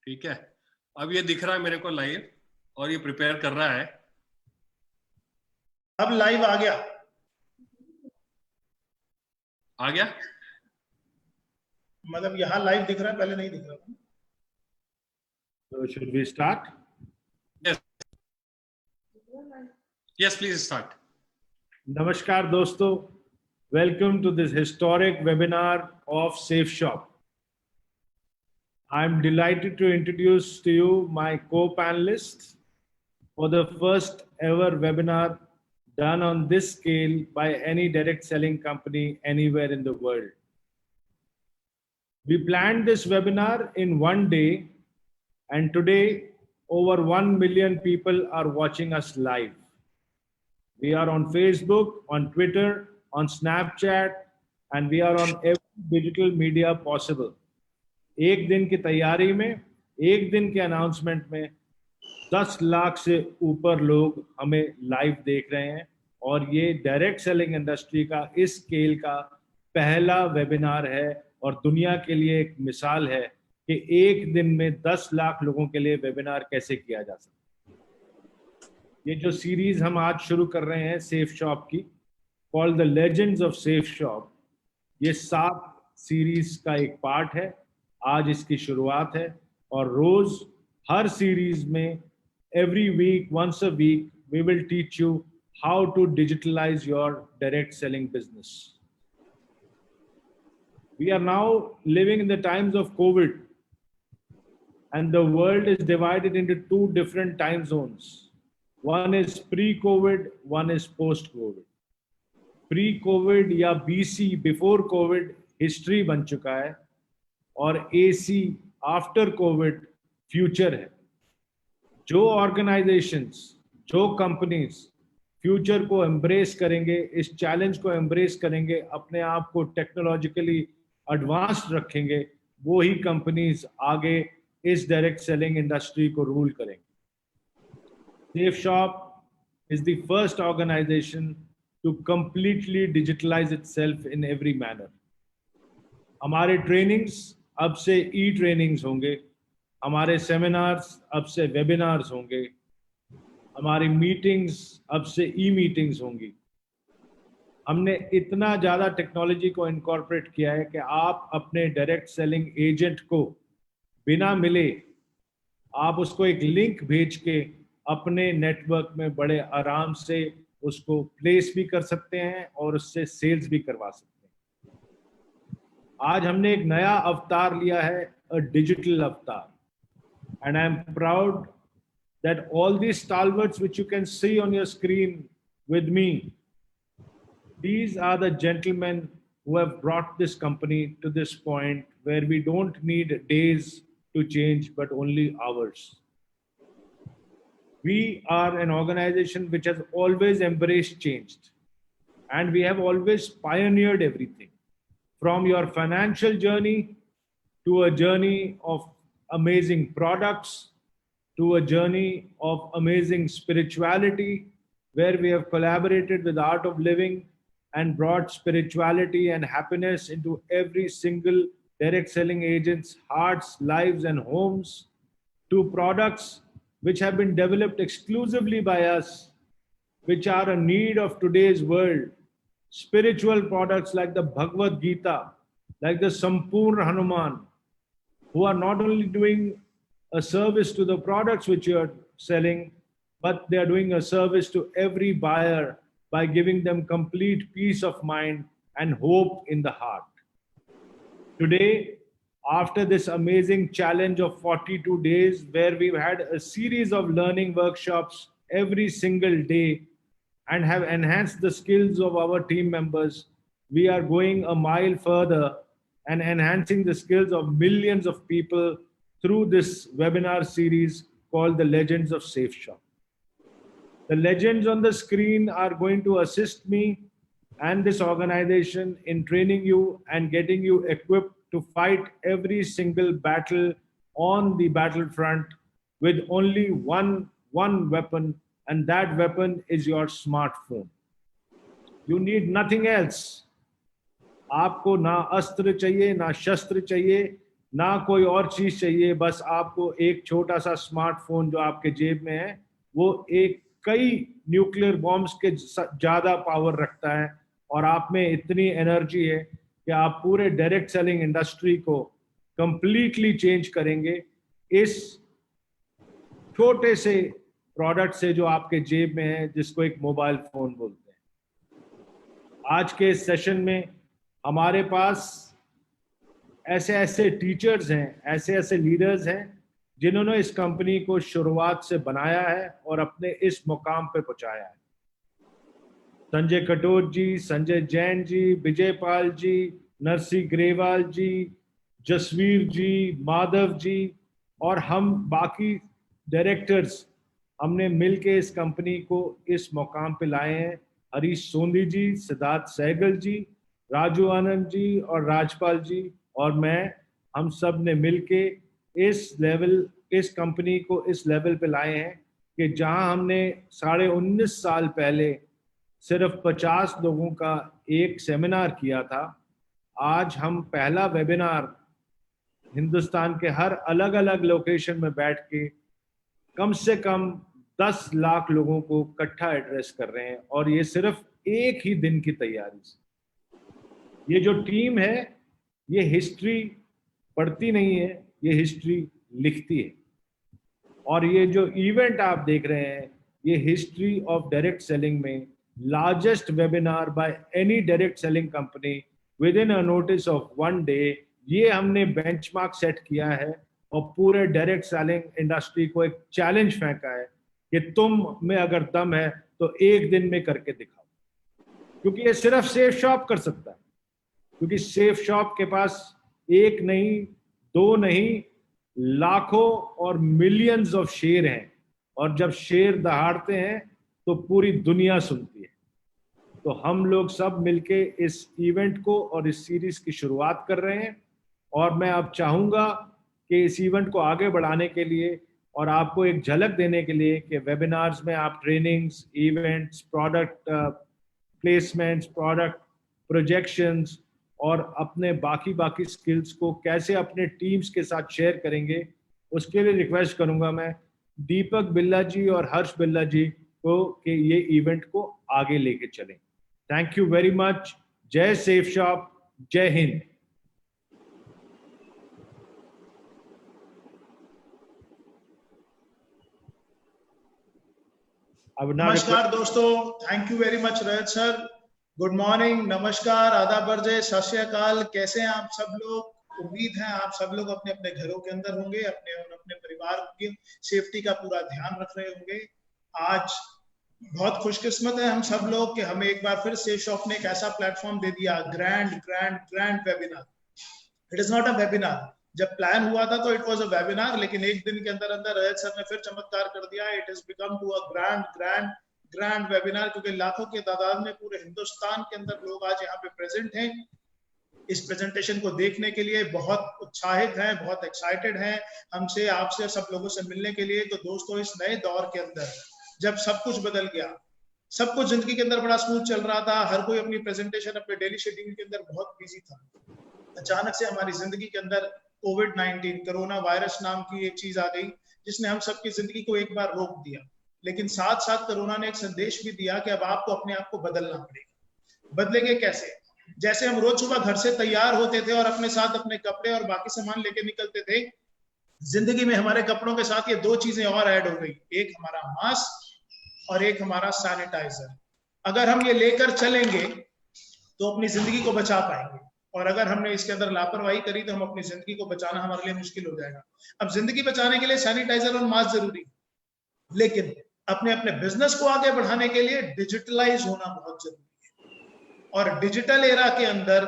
ठीक है, अब ये दिख रहा है मेरे को लाइव और ये प्रिपेयर कर रहा है। अब लाइव आ गया। आ गया? मतलब यहाँ लाइव दिख रहा है, पहले नहीं दिख रहा था। So should we start? Yes. Yes, please start. Namaskar दोस्तों, welcome to this historic webinar of Safe Shop. I'm delighted to introduce to you my co-panelists for the first ever webinar done on this scale by any direct selling company anywhere in the world. We planned this webinar in one day, and today over 1 million people are watching us live. We are on Facebook, on Twitter, on Snapchat, and we are on every digital media possible. एक दिन की तैयारी में, एक दिन के announcement में 10 लाख से ऊपर लोग हमें लाइव देख रहे हैं, और ये डायरेक्ट सेलिंग इंडस्ट्री का इस स्केल का पहला वेबिनार है और दुनिया के लिए एक मिसाल है कि एक दिन में 10 लाख लोगों के लिए वेबिनार कैसे किया जा सकता है। ये जो सीरीज हम आज शुरू कर रहे हैं सेफ शॉप की, called the legends of safe shop, ये 7 सीरीज का एक पार्ट है। आज इसकी शुरुआत है और रोज हर सीरीज में every week, once a week, we will teach you how to digitalize your direct selling business. We are now living in the times of COVID, and the world is divided into 2 different time zones. One is pre-COVID, one is post-COVID. Pre-COVID या BC, before COVID, history बन चुका है, और AC, after COVID, future है। जो organisations, जो companies future को embrace करेंगे, इस चैलेंज को एम्ब्रेस करेंगे, अपने आप को टेक्नोलॉजिकली एडवांस्ड रखेंगे, वो ही कंपनीज आगे इस डायरेक्ट सेलिंग इंडस्ट्री को रूल करेंगे। Safe Shop is the first organisation to completely digitalise itself in every manner. हमारे ट्रेनिंग्स अब से ई ट्रेनिंग्स होंगे, हमारे सेमिनार्स अब से वेबिनार्स होंगे, हमारी मीटिंग्स अब से ई मीटिंग्स होंगी। हमने इतना ज़्यादा टेक्नोलॉजी को इनकॉर्पोरेट किया है कि आप अपने डायरेक्ट सेलिंग एजेंट को बिना मिले, आप उसको एक लिंक भेज के अपने नेटवर्क में बड़े आराम से उसको प्लेस भी कर सकते हैं और उससे सेल्स भी करवा सकते हैं। आज हमने एक नया अवतार लिया है, अ डिजिटल अवतार, and I'm proud that all these stalwarts which you can see on your screen with me, these are the gentlemen who have brought this company to this point where we don't need days to change but only hours. We are an organization which has always embraced change, and we have always pioneered everything from your financial journey to a journey of amazing products, to a journey of amazing spirituality, where we have collaborated with Art of Living and brought spirituality and happiness into every single direct selling agent's hearts, lives, and homes, to products which have been developed exclusively by us, which are a need of today's world. Spiritual products like the Bhagavad Gita, like the Sampurna Hanuman, who are not only doing a service to the products which you are selling, but they are doing a service to every buyer by giving them complete peace of mind and hope in the heart. Today, after this amazing challenge of 42 days, where we've had a series of learning workshops every single day and have enhanced the skills of our team members, we are going a mile further and enhancing the skills of millions of people through this webinar series called the Legends of Safe Shop. The legends on the screen are going to assist me and this organization in training you and getting you equipped to fight every single battle on the battlefront with only one weapon, and that weapon is your smartphone. You need nothing else. आपको ना अस्त्र चाहिए, ना शस्त्र चाहिए, ना कोई और चीज चाहिए, बस आपको एक छोटा सा स्मार्टफोन जो आपके जेब में है वो एक कई न्यूक्लियर बॉम्ब्स के ज्यादा पावर रखता है, और आप में इतनी एनर्जी है कि आप पूरे डायरेक्ट सेलिंग इंडस्ट्री को कंप्लीटली चेंज करेंगे इस छोटे से प्रोडक्ट से जो आपके जेब में है, जिसको एक मोबाइल फोन बोलते हैं। आज के इस सेशन में हमारे पास ऐसे ऐसे टीचर्स हैं, ऐसे ऐसे लीडर्स हैं जिन्होंने इस कंपनी को शुरुआत से बनाया है और अपने इस मुकाम पे पहुंचाया है। संजय कटोच जी, संजय जैन जी, विजय पाल जी, नरसी ग्रेवाल जी, जसवीर जी, माधव जी और हम बाकी डायरेक्टर्स, हमने मिलके इस कंपनी को इस मुकाम पे लाए हैं। हरीश सोंदी जी, सिद्धार्थ सहगल जी, राजू आनंद जी और राजपाल जी और मैं, हम सब ने मिलके इस कंपनी को इस लेवल पे लाए हैं कि जहां हमने 19.5 साल पहले सिर्फ 50 लोगों का एक सेमिनार किया था, आज हम पहला वेबिनार हिंदुस्तान के हर अलग अलग लोकेशन में बैठ के कम से कम 10 लाख लोगों को इकट्ठा एड्रेस कर रहे हैं, और ये सिर्फ एक ही दिन की तैयारी से। ये जो टीम है ये हिस्ट्री पढ़ती नहीं है, ये हिस्ट्री लिखती है। और ये जो इवेंट आप देख रहे हैं ये हिस्ट्री ऑफ डायरेक्ट सेलिंग में largest webinar by any direct selling company with in a notice of 1 day, ये हमने बेंचमार्क सेट किया है और पूरे डायरेक्ट सेलिंग इंडस्ट्री को एक चैलेंज फेंका है कि तुम में अगर दम है तो एक दिन में करके दिखाओ। क्योंकि ये सिर्फ सेफ शॉप कर सकता है, क्योंकि सेफ शॉप के पास एक नहीं, दो नहीं, लाखों और मिलियंस ऑफ शेर हैं, और जब शेर दहाड़ते हैं तो पूरी दुनिया सुनती है। तो हम लोग सब मिलके इस इवेंट को और इस सीरीज की शुरुआत कर रहे हैं, और मैं अब चाहूंगा कि इस इवेंट को आगे बढ़ाने के लिए और आपको एक झलक देने के लिए कि वेबिनार्स में आप trainings, events, product placements, product projections और अपने बाकी स्किल्स को कैसे अपने टीम्स के साथ शेयर करेंगे, उसके लिए रिक्वेस्ट करूंगा मैं दीपक बिल्ला जी और हर्ष बिल्ला जी को कि ये इवेंट को आगे लेके चलें। Thank you very much. जय सेफ शॉप, जय हिंद। नमस्कार दोस्तों, thank you very much Rajat sir. Good morning, नमस्कार, आदाब, बरजे, सत श्री अकाल। कैसे हैं आप सब लोग? उम्मीद है आप सब लोग अपने अपने घरों के अंदर होंगे, अपने अपने परिवार की सेफ्टी का पूरा ध्यान रख रहे होंगे। आज बहुत खुशकिस्मत है हम सब लोग कि हमें एक बार फिर सेफ शॉप ने एक ऐसा प्लेटफॉर्म दे दिया, grand webinar. It is not a webinar. जब प्लान हुआ था तो इट वाज अ वेबिनार, लेकिन एक दिन के अंदर अंदर रजत सर ने फिर चमत्कार कर दिया। It is become to a grand webinar, क्योंकि लाखों के तादाद में पूरे हिंदुस्तान के अंदर लोग आज यहाँ पे प्रेजेंट हैं इस प्रेजेंटेशन को देखने के लिए। बहुत उत्साहित हैं, बहुत एक्साइटेड हैं हमसे, आपसे, सब लोगों से मिलने के लिए। तो दोस्तों, इस नए दौर के अंदर जब सब कुछ बदल गया, सब कुछ जिंदगी के अंदर बड़ा स्मूथ चल रहा था, हर कोई अपनी प्रेजेंटेशन अपने डेली शेड्यूल के अंदर बहुत बिजी था, अचानक से हमारी जिंदगी के अंदर कोविड-19 कोरोना वायरस नाम की एक चीज आ गई जिसने हम सबकी जिंदगी को एक बार रोक दिया। लेकिन साथ साथ कोरोना ने एक संदेश भी दिया कि अब आपको अपने आप को बदलना पड़ेगा। बदलेंगे कैसे? जैसे हम रोज सुबह घर से तैयार होते थे और अपने साथ अपने कपड़े और बाकी सामान लेके निकलते थे, जिंदगी में हमारे कपड़ों के साथ ये दो चीजें और ऐड हो गई, एक हमारा मास्क और एक हमारा सैनिटाइजर। अगर हम ये लेकर चलेंगे तो अपनी जिंदगी को बचा पाएंगे, और अगर हमने इसके अंदर लापरवाही करी तो हम अपनी जिंदगी को बचाना हमारे लिए मुश्किल हो जाएगा। अब जिंदगी बचाने के लिए सैनिटाइजर और मास्क जरूरी है, लेकिन अपने अपने बिजनेस को आगे बढ़ाने के लिए डिजिटलाइज होना बहुत जरूरी है। और डिजिटल एरा के अंदर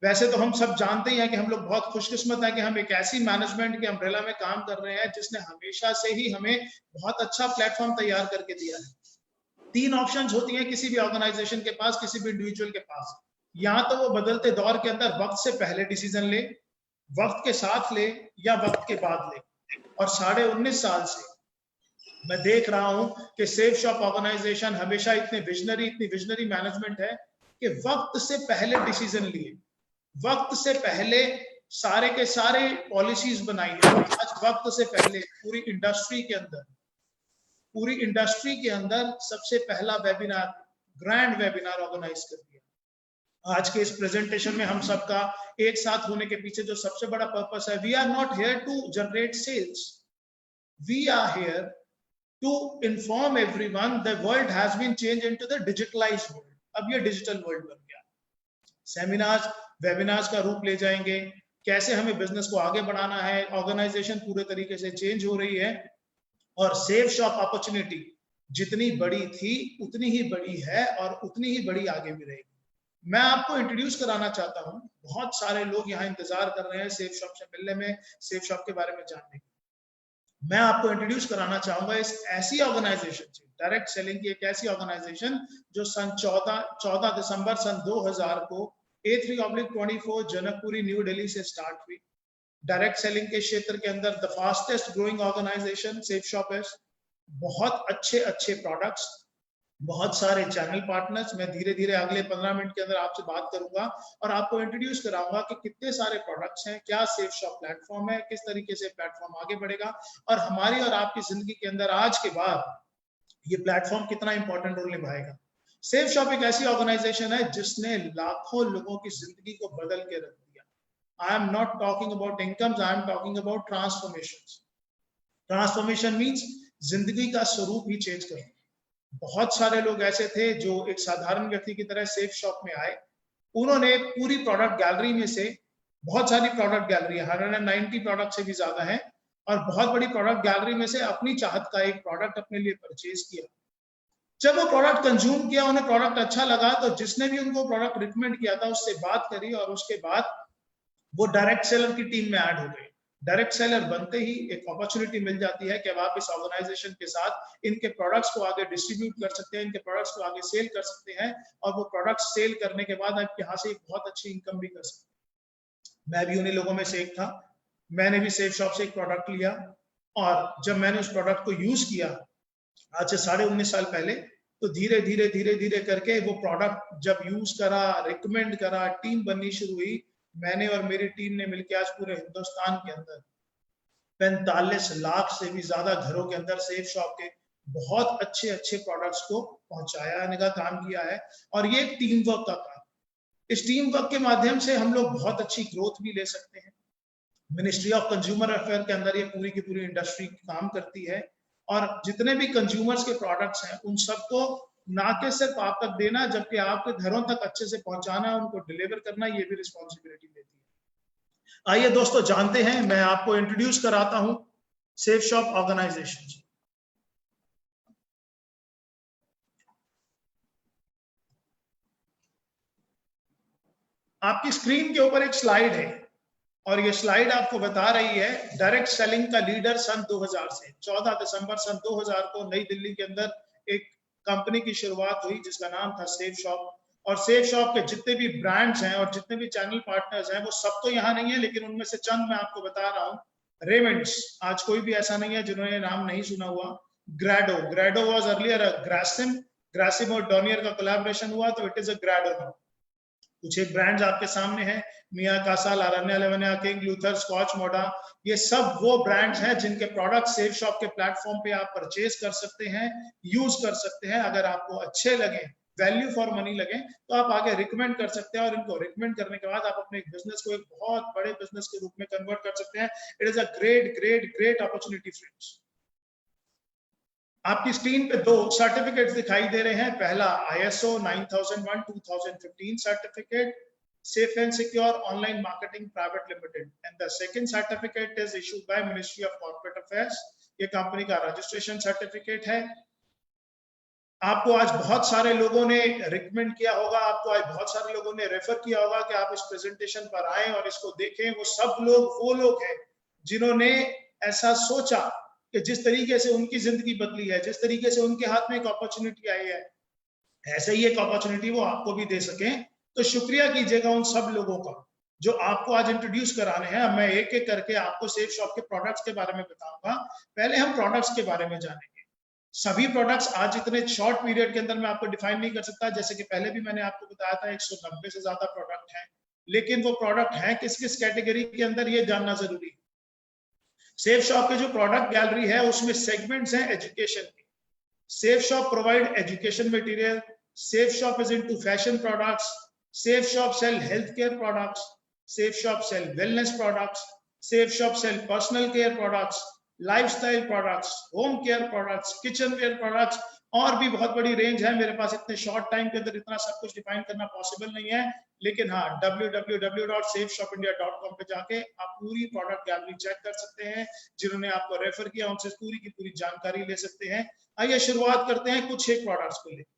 वैसे तो हम सब जानते ही हैं कि हम लोग बहुत खुशकिस्मत हैं कि हम एक ऐसी मैनेजमेंट के अम्ब्रेला में काम कर रहे हैं जिसने हमेशा से ही हमें बहुत अच्छा प्लेटफॉर्म तैयार करके दिया है। 3 ऑप्शंस होती हैं किसी भी ऑर्गेनाइजेशन के पास, किसी भी इंडिविजुअल के पास। या तो वो बदलते दौर के अंदर वक्त से पहले डिसीजन ले, वक्त के साथ ले, या वक्त के बाद ले। और 19.5 साल से मैं देख रहा हूं कि सेफ शॉप ऑर्गेनाइजेशन हमेशा इतनी विजनरी मैनेजमेंट है कि वक्त से पहले डिसीजन लिए, वक्त से पहले सारे के सारे पॉलिसीज बनाई है। आज वक्त से पहले पूरी इंडस्ट्री के अंदर सबसे पहला वेबिनार, ग्रैंड वेबिनार ऑर्गेनाइज कर दिया। आज के इस प्रेजेंटेशन में हम सबका एक साथ होने के पीछे जो सबसे बड़ा पर्पस है, we are not here to generate sales, we are here to inform everyone the world has been changed into the digitalized world. अब ये डिजिटल वर्ल्ड बन गया। सेमिनार्स, वेबिनार्स का रूप ले जाएंगे, कैसे हमें बिजनेस को आगे बढ़ाना है, ऑर्गेनाइजेशन पूरे तरीके से चेंज हो रही है और सेफ शॉप अपॉर्चुनिटी जितनी बड़ी थी उतनी ही बड़ी है और उतनी ही बड़ी आगे भी रहेगी। मैं आपको इंट्रोड्यूस कराना चाहता हूं, बहुत सारे लोग यहाँ इंतजार कर रहे हैं सेफ शॉप से मिलने में, सेफ शॉप के बारे में जानने के। मैं आपको इंट्रोड्यूस कराना चाहूंगा इस ऐसी ऑर्गेनाइजेशन से, डायरेक्ट सेलिंग की एक ऐसी ऑर्गेनाइजेशन जो सन 14 दिसंबर सन 2000 को A3/24 जनकपुरी न्यू दिल्ली से स्टार्ट हुई। डायरेक्ट सेलिंग के क्षेत्र के अंदर the fastest growing organisation Safe Shop है। बहुत अच्छे प्रोडक्ट्स, बहुत सारे चैनल पार्टनर्स। मैं धीरे धीरे अगले 15 मिनट के अंदर आपसे बात करूंगा और आपको इंट्रोड्यूस कराऊंगा कि कितने सारे प्रोडक्ट्स हैं, क्या सेफ शॉप प्लेटफॉर्म है, किस तरीके से प्लेटफॉर्म आगे बढ़ेगा और हमारी और आपकी जिंदगी के अंदर आज के बाद ये प्लेटफॉर्म कितना इंपॉर्टेंट रोल निभाएगा। सेफ शॉप एक ऐसी ऑर्गेनाइजेशन है जिसने लाखों लोगों की जिंदगी को बदल के रख दिया। I am not talking about incomes, I am talking about transformation. Transformation means जिंदगी का स्वरूप ही चेंज करना। बहुत सारे लोग ऐसे थे जो एक साधारण व्यक्ति की तरह सेफ शॉप में आए, उन्होंने पूरी प्रोडक्ट गैलरी में से, बहुत सारी प्रोडक्ट गैलरी है, 190 प्रोडक्ट से भी ज्यादा है, और बहुत बड़ी प्रोडक्ट गैलरी में से अपनी चाहत का एक प्रोडक्ट अपने लिए परचेज किया। जब वो प्रोडक्ट कंज्यूम किया, उन्हें प्रोडक्ट अच्छा लगा, तो जिसने भी उनको प्रोडक्ट रिकमेंड किया था उससे बात करी और उसके बाद वो डायरेक्ट सेलर की टीम में ऐड हो गए। डायरेक्ट सेलर बनते ही एक अपॉर्चुनिटी मिल जाती है कि अब आप इस ऑर्गेनाइजेशन के साथ इनके प्रोडक्ट्स को आगे डिस्ट्रीब्यूट कर सकते हैं, इनके प्रोडक्ट्स को आगे सेल कर सकते हैं और वो प्रोडक्ट्स सेल करने के बाद आप यहाँ से एक बहुत अच्छी इनकम भी कर सकते हैं। मैं भी उन्हीं लोगों में से एक था। मैंने भी सेफ शॉप से एक प्रोडक्ट लिया और जब मैंने उस प्रोडक्ट को यूज किया आज से 19.5 साल पहले, तो धीरे धीरे करके वो प्रोडक्ट जब यूज करा, रिकमेंड करा, टीम बननी शुरू हुई। मैंने और मेरी टीम ने मिलकर आज पूरे हिंदुस्तान के अंदर 45 लाख से भी ज्यादा घरों के अंदर सेफ शॉप के बहुत अच्छे प्रोडक्ट्स को पहुंचाने का काम किया है। और ये एक टीम वर्क का काम। इस टीम वर्क के माध्यम से हम लोग बहुत अच्छी ग्रोथ भी ले सकते हैं। मिनिस्ट्री ऑफ कंज्यूमर अफेयर के अंदर ये पूरी की पूरी इंडस्ट्री काम करती है और जितने भी कंज्यूमर्स के प्रोडक्ट्स हैं उन सबको ना कि सिर्फ आप तक देना, जबकि आपके घरों तक अच्छे से पहुंचाना, उनको डिलीवर करना, ये भी रिस्पॉन्सिबिलिटी लेती है। आइए दोस्तों जानते हैं, मैं आपको इंट्रोड्यूस कराता हूं सेफ शॉप ऑर्गेनाइजेशन। आपकी स्क्रीन के ऊपर एक स्लाइड है और ये स्लाइड आपको बता रही है डायरेक्ट सेलिंग का लीडर सन 2000 से 14 दिसंबर सन 2000 को नई दिल्ली के अंदर एक कंपनी की शुरुआत हुई जिसका नाम था सेफ शॉप। और सेफ शॉप के जितने भी ब्रांड्स हैं और जितने भी चैनल पार्टनर्स हैं वो सब तो यहाँ नहीं है, लेकिन उनमें से चंद मैं आपको बता रहा हूँ। रेमंड्स, आज कोई भी ऐसा नहीं है जिन्होंने नाम नहीं सुना हुआ। ग्रेडो वाज अर्लियर ग्रासिम और डॉनियर का कोलैबोरेशन हुआ तो इट इज अ ग्रेडो नाउ। कुछ एक ब्रांड्स आपके सामने हैं, मिया कासा, लारन्या लेवन्या, किंग, लूथर, स्कॉच मोडा, ये सब वो ब्रांड्स हैं जिनके प्रोडक्ट सेफ शॉप के प्लेटफॉर्म पे आप परचेज कर सकते हैं, यूज कर सकते हैं। अगर आपको अच्छे लगे, वैल्यू फॉर मनी लगे, तो आप आगे रिकमेंड कर सकते हैं और इनको रिकमेंड करने के बाद आप अपने बिजनेस को एक बहुत बड़े बिजनेस के रूप में कन्वर्ट कर सकते हैं। It is a great opportunity friends. आपकी स्क्रीन पे 2 सर्टिफिकेट्स दिखाई दे रहे हैं। पहला ISO 9001:2015 certificate, Safe and Secure Online Marketing Private Limited, and the second certificate is issued by Ministry of Corporate Affairs. ये कंपनी का रजिस्ट्रेशन सर्टिफिकेट है। आपको आज बहुत सारे लोगों ने रिकमेंड किया होगा, आपको आज बहुत सारे लोगों ने रेफर किया होगा कि आप इस प्रेजेंटेशन पर आए और इसको देखें। वो सब लोग वो लोग हैं जिन्होंने ऐसा सोचा कि जिस तरीके से उनकी जिंदगी बदली है, जिस तरीके से उनके हाथ में एक अपॉर्चुनिटी आई है, ऐसे ही एक अपॉर्चुनिटी वो आपको भी दे सकें। तो शुक्रिया कीजिएगा उन सब लोगों का जो आपको आज इंट्रोड्यूस कराने हैं। मैं एक एक करके आपको सेफ शॉप के प्रोडक्ट्स के बारे में बताऊंगा। पहले हम प्रोडक्ट्स के बारे में जानेंगे। सभी प्रोडक्ट्स आज इतने शॉर्ट पीरियड के अंदर मैं आपको डिफाइन नहीं कर सकता। जैसे कि पहले भी मैंने आपको बताया था 190 से ज्यादा प्रोडक्ट हैं। लेकिन वो प्रोडक्ट है किस किस कैटेगरी के अंदर, ये जानना जरूरी है। सेफ शॉप के जो प्रोडक्ट गैलरी है उसमें सेगमेंट्स हैं एजुकेशन के। Safe Shop provide education material, Safe Shop is into fashion products, Safe Shop sell health care products, Safe Shop sell wellness products, Safe Shop sell personal care products, lifestyle products, home care products, kitchen ware products, और भी बहुत बड़ी range है। मेरे पास इतने short time के अंदर इतना सब कुछ डिफाइन करना पॉसिबल नहीं है, लेकिन हाँ www.safeshopindia.com पे जाके आप पूरी प्रोडक्ट गैलरी चेक कर सकते हैं। जिन्होंने आपको रेफर किया उनसे पूरी की पूरी जानकारी ले सकते हैं। आइए शुरुआत करते हैं कुछ एक प्रोडक्ट्स को लेकर।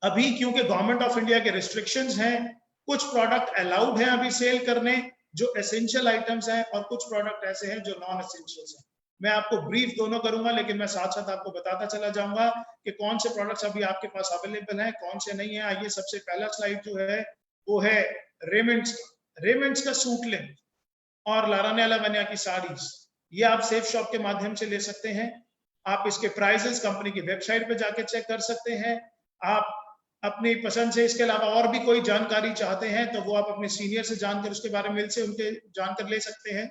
अभी क्योंकि गवर्नमेंट ऑफ इंडिया के रिस्ट्रिक्शंस हैं, कुछ प्रोडक्ट अलाउड हैं अभी सेल करने जो एसेंशियल आइटम्स हैं, और कुछ प्रोडक्ट ऐसे हैं जो नॉन एसेंशियल्स हैं। मैं आपको ब्रीफ दोनों करूंगा, लेकिन मैं साथ साथ आपको बताता चला जाऊंगा कि कौन से प्रोडक्ट्स अभी आपके पास अवेलेबल हैं, कौन से नहीं है। आइए सबसे पहला स्लाइड जो है वो है रेमंड्स का सूट लेंथ और लाराने अलावनिया की साड़ीज। ये आप सेफ शॉप के माध्यम से ले सकते हैं। आप इसके प्राइसेस कंपनी की वेबसाइट पे जाके चेक कर सकते हैं। आप अपनी पसंद से इसके अलावा और भी कोई जानकारी चाहते हैं तो वो आप अपने सीनियर से जानकर उसके बारे में से उनके जानकर ले सकते हैं।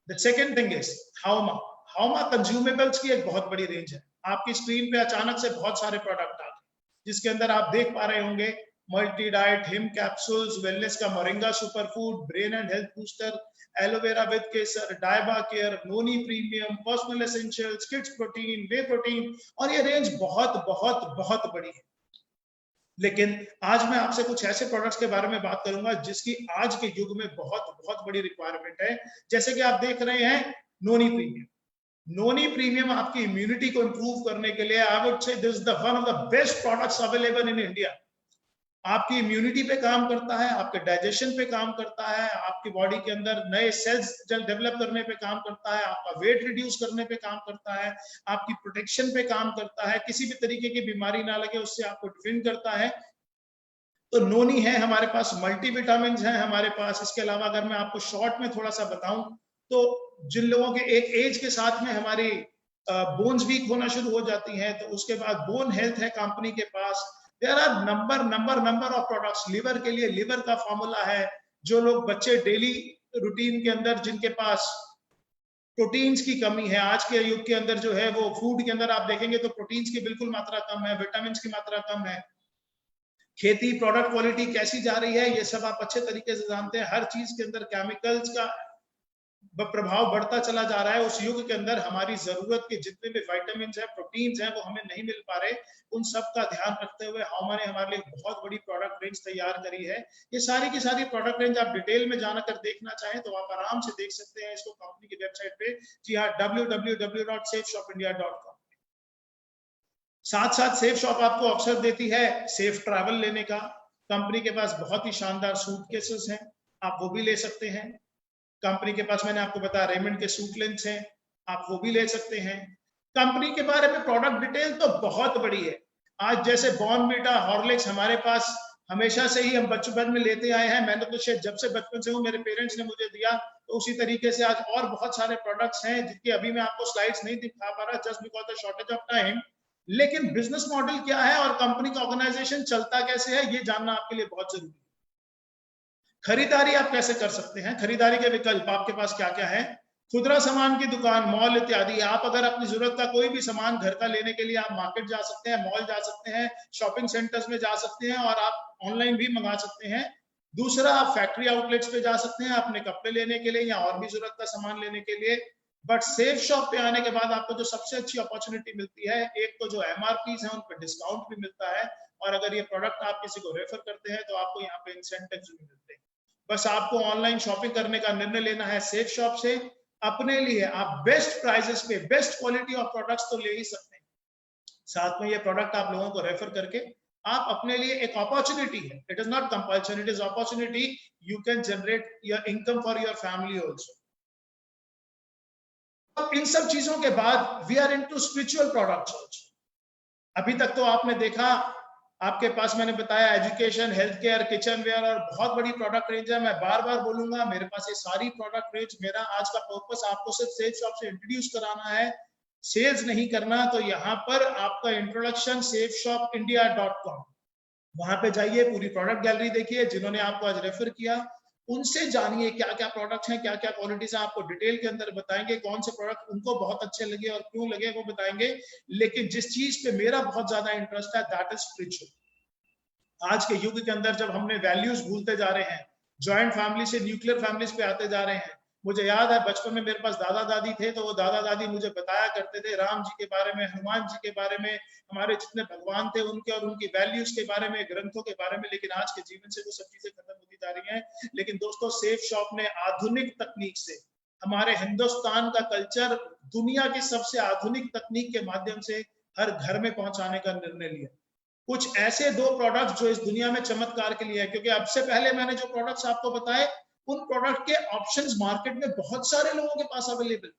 The second thing is हाउमा। हाउमा कंज्यूमेबल्स की एक बहुत बड़ी रेंज है। आपकी स्क्रीन पे अचानक से बहुत सारे प्रोडक्ट आ गए, जिसके अंदर आप देख पा रहे होंगे मल्टी डाइट, हिम कैप्सूल्स, वेलनेस का moringa super food, brain and health booster, aloe vera with kesar, डायबा care, noni premium, personal essentials, kids protein, whey protein, और ये रेंज बहुत बहुत बहुत बड़ी है। लेकिन आज मैं आपसे कुछ ऐसे प्रोडक्ट्स के बारे में बात करूंगा जिसकी आज के युग में बहुत बहुत बड़ी रिक्वायरमेंट है। जैसे कि आप देख रहे हैं नोनी प्रीमियम। नोनी प्रीमियम आपकी इम्यूनिटी को इंप्रूव करने के लिए I would say this is the one of the best products available in India. आपकी इम्यूनिटी पे काम करता है, आपके डाइजेशन पे काम करता है, आपकी बॉडी के अंदर नए सेल्स डेवलप करने पे काम करता है, आपका वेट रिड्यूस करने पे काम करता है, आपकी प्रोटेक्शन पे काम करता है, किसी भी तरीके की बीमारी ना लगे उससे आपको डिफेंड करता है। तो नोनी है हमारे पास, मल्टीविटामिन है हमारे पास। इसके अलावा अगर मैं आपको शॉर्ट में थोड़ा सा बताऊं तो जिन लोगों के एक एज के साथ में हमारी बोन्स वीक होना शुरू हो जाती हैं, तो उसके बाद बोन हेल्थ है कंपनी के पास। There are number of products. Liver के लिए लिवर का फॉर्मूला है। जो लोग बच्चे डेली रूटीन के अंदर जिनके पास प्रोटीन्स की कमी है, आज के युग के अंदर जो है वो फूड के अंदर आप देखेंगे तो प्रोटीन्स की बिल्कुल मात्रा कम है, विटामिन की मात्रा कम है। खेती प्रोडक्ट क्वालिटी कैसी जा रही है ये सब आप अच्छे तरीके से जानते हैं। हर चीज के अंदर केमिकल्स का प्रभाव बढ़ता चला जा रहा है। उस युग के अंदर हमारी जरूरत के जितने भी विटामिन है, प्रोटीन्स हैं, वो हमें नहीं मिल पा रहे। उन सब का ध्यान रखते हुए हाउमा ने हमारे लिए बहुत बड़ी प्रोडक्ट रेंज तैयार करी है। ये सारी की सारी प्रोडक्ट रेंज आप डिटेल में जाकर देखना चाहें तो आप आराम से देख सकते हैं इसको कंपनी की वेबसाइट पे। जी हाँ, www.safeshopindia.com। साथ साथ सेफ शॉप आपको अवसर देती है सेफ ट्रैवल लेने का। कंपनी के पास बहुत ही शानदार सूटकेसेस हैं, आप वो भी ले सकते हैं। कंपनी के पास मैंने आपको बताया रेमंड के सूट लेंथ हैं, आप वो भी ले सकते हैं। कंपनी के बारे में प्रोडक्ट डिटेल तो बहुत बड़ी है। आज जैसे बॉर्नवीटा, हॉर्लिक्स हमारे पास हमेशा से ही हम बचपन में लेते आए हैं। मैंने तो शायद जब से बचपन से हूँ, मेरे पेरेंट्स ने मुझे दिया, तो उसी तरीके से आज और बहुत सारे प्रोडक्ट्स हैं जिनकी अभी मैं आपको स्लाइड्स नहीं दिखा पा रहा just because the shortage of time. लेकिन बिजनेस मॉडल क्या है और कंपनी का ऑर्गेनाइजेशन चलता कैसे है ये जानना आपके लिए बहुत जरूरी है। खरीदारी आप कैसे कर सकते हैं, खरीदारी के विकल्प आपके पास क्या क्या है। खुदरा सामान की दुकान, मॉल इत्यादि। आप अगर अपनी जरूरत का कोई भी सामान घर का लेने के लिए आप मार्केट जा सकते हैं, मॉल जा सकते हैं, शॉपिंग सेंटर्स में जा सकते हैं, और आप ऑनलाइन भी मंगा सकते हैं। दूसरा, आप फैक्ट्री आउटलेट्स पे जा सकते हैं अपने कपड़े लेने के लिए या और भी जरूरत का सामान लेने के लिए। बट सेफ शॉप पे आने के बाद आपको जो सबसे अच्छी अपॉर्चुनिटी मिलती है, एक तो जो एमआरपीज है उन पर डिस्काउंट भी मिलता है, और अगर ये प्रोडक्ट आप किसी को रेफर करते हैं तो आपको यहाँ पे इंसेंटिव्स भी मिलते हैं। बस आपको ऑनलाइन शॉपिंग करने का निर्णय लेना है सेफ शॉप से। अपने लिए आप बेस्ट प्राइसेस पे बेस्ट क्वालिटी ऑफ प्रोडक्ट्स तो ले ही सकते हैं, साथ में ये प्रोडक्ट आप लोगों को रेफर करके आप अपने लिए एक अपॉर्चुनिटी है, it is not compulsion, it is opportunity, you can generate your income for your family also. अब इन सब चीजों के बाद we are into spiritual products also. अभी तक तो आपने देखा, आपके पास मैंने बताया education, health care, kitchen ware और बहुत बड़ी प्रोडक्ट रेंज है। मैं बार बार बोलूंगा मेरे पास ये सारी प्रोडक्ट रेंज, मेरा आज का पर्पस आपको सिर्फ सेफ शॉप से इंट्रोड्यूस कराना है, सेल्स नहीं करना। तो यहाँ पर आपका इंट्रोडक्शन safeshopindia.com, वहां पे जाइए, पूरी प्रोडक्ट गैलरी देखिए, जिन्होंने आपको आज रेफर किया उनसे जानिए क्या क्या प्रोडक्ट्स हैं, क्या क्या क्वालिटीज हैं, आपको डिटेल के अंदर बताएंगे कौन से प्रोडक्ट उनको बहुत अच्छे लगे और क्यों लगे वो बताएंगे। लेकिन जिस चीज पे मेरा बहुत ज्यादा इंटरेस्ट है दैट इज स्पिरिचुअल। आज के युग के अंदर जब हमने वैल्यूज भूलते जा रहे हैं, जॉइंट फैमिली से न्यूक्लियर फैमिलीज पे आते जा रहे हैं। मुझे याद है बचपन में मेरे पास दादा दादी थे, तो वो दादा दादी मुझे बताया करते थे राम जी के बारे में, हनुमान जी के बारे में, हमारे जितने भगवान थे उनके और उनकी वैल्यूज के बारे में, ग्रंथों के बारे में। लेकिन आज के जीवन से वो सब चीजें खत्म होती जा रही हैं। लेकिन दोस्तों सेफ शॉप ने आधुनिक तकनीक से हमारे हिंदुस्तान का कल्चर दुनिया की सबसे आधुनिक तकनीक के माध्यम से हर घर में पहुंचाने का निर्णय लिया। कुछ ऐसे 2 प्रोडक्ट्स जो इस दुनिया में चमत्कार के लिए है, क्योंकि अब से पहले मैंने जो प्रोडक्ट्स आपको बताए उन प्रोडक्ट के ऑप्शंस मार्केट में बहुत सारे लोगों के पास अवेलेबल।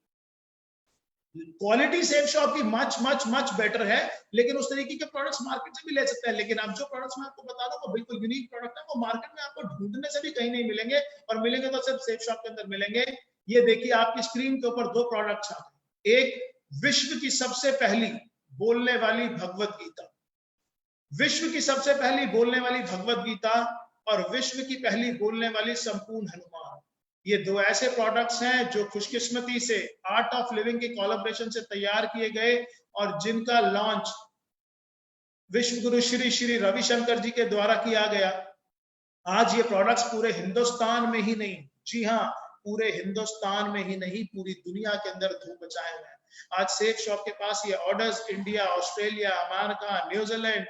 क्वालिटी सेफ शॉप की मच मच मच बेटर है, लेकिन उस तरीके के प्रोडक्ट्स मार्केट से भी ले सकते हैं। लेकिन अब जो प्रोडक्ट्स मैं आपको बता दूं वो बिल्कुल यूनिक प्रोडक्ट है, वो मार्केट में आपको ढूंढने से भी कहीं नहीं मिलेंगे, और मिलेंगे तो सिर्फ सेफ शॉप के अंदर मिलेंगे। ये देखिए आपकी स्क्रीन के ऊपर 2 प्रोडक्ट्स आ गए। एक विश्व की सबसे पहली बोलने वाली भगवत गीता, विश्व की सबसे पहली बोलने वाली भगवत गीता और विश्व की पहली बोलने वाली संपूर्ण हनुमान। ये 2 ऐसे प्रोडक्ट्स हैं जो खुशकिस्मती से आर्ट ऑफ लिविंग के कोलैबोरेशन से तैयार किए गए और जिनका लॉन्च विश्व गुरु श्री श्री रविशंकर जी के द्वारा किया गया। आज ये प्रोडक्ट्स पूरे हिंदुस्तान में ही नहीं, जी हाँ, पूरे हिंदुस्तान में ही नहीं पूरी दुनिया के अंदर धूम मचाए हुए हैं। आज सेफ शॉप के पास ये orders India, Australia, America, New Zealand,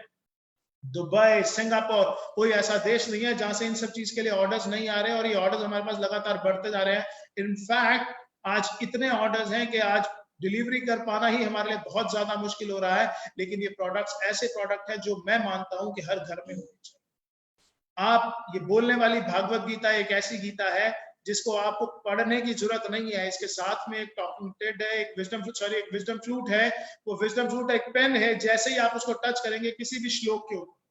Dubai, Singapore, कोई ऐसा देश नहीं है जहां से इन सब चीज के लिए ऑर्डर्स नहीं आ रहे हैं, और ये ऑर्डर्स हमारे पास लगातार बढ़ते जा रहे हैं। इनफैक्ट आज इतने ऑर्डर्स हैं कि आज डिलीवरी कर पाना ही हमारे लिए बहुत ज्यादा मुश्किल हो रहा है। लेकिन ये प्रोडक्ट्स ऐसे प्रोडक्ट हैं जो मैं मानता हूं कि हर घर में होने चाहिए। आप ये बोलने वाली भागवत गीता एक ऐसी गीता है जिसको आपको पढ़ने की जरूरत नहीं है। इसके साथ में एक टॉकिंग टेड है, एक विजडम फ्लूट है। वो विजडम फ्लूट एक पेन है, जैसे ही आप उसको टच करेंगे किसी भी श्लोक के ऊपर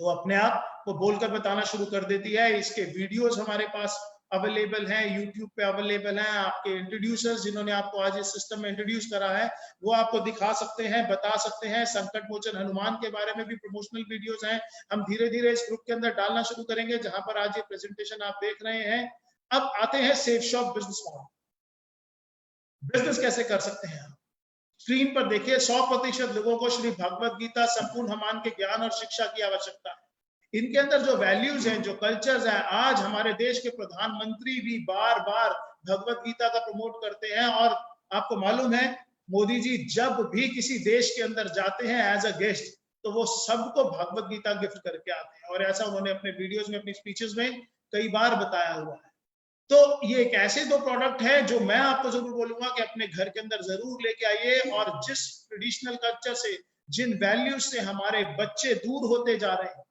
तो अपने आप वो बोलकर बताना शुरू कर देती है। इसके वीडियोस हमारे पास अवेलेबल हैं, यूट्यूब पे अवेलेबल हैं। आपके इंट्रोड्यूसर्स जिन्होंने आपको आज इस सिस्टम में इंट्रोड्यूस करा है वो आपको दिखा सकते हैं, बता सकते हैं। संकट मोचन हनुमान के बारे में भी प्रमोशनल वीडियोस हैं, हम धीरे धीरे इस ग्रुप के अंदर डालना शुरू करेंगे, जहां पर आज ये प्रेजेंटेशन आप देख रहे हैं। अब आते हैं safe shop business model. Business कैसे कर सकते हैं आप? स्क्रीन पर देखिए, 100% लोगों को श्री भगवत गीता संपूर्ण हनुमान के ज्ञान और शिक्षा की आवश्यकता है। इनके अंदर जो वैल्यूज हैं, जो कल्चर्स हैं, आज हमारे देश के प्रधानमंत्री भी बार बार भगवत गीता का प्रमोट करते हैं। और आपको मालूम है मोदी जी जब भी किसी देश के अंदर जाते हैं एज अ गेस्ट तो वो सबको भगवत गीता गिफ्ट करके आते हैं, और ऐसा उन्होंने अपने वीडियोस में, अपनी स्पीचेस में कई बार बताया हुआ है। तो ये एक ऐसे 2 प्रोडक्ट है जो मैं आपको जरूर बोलूंगा कि अपने घर के अंदर जरूर लेके आइए। और जिस ट्रेडिशनल कल्चर से, जिन वैल्यूज से हमारे बच्चे दूर होते जा रहे हैं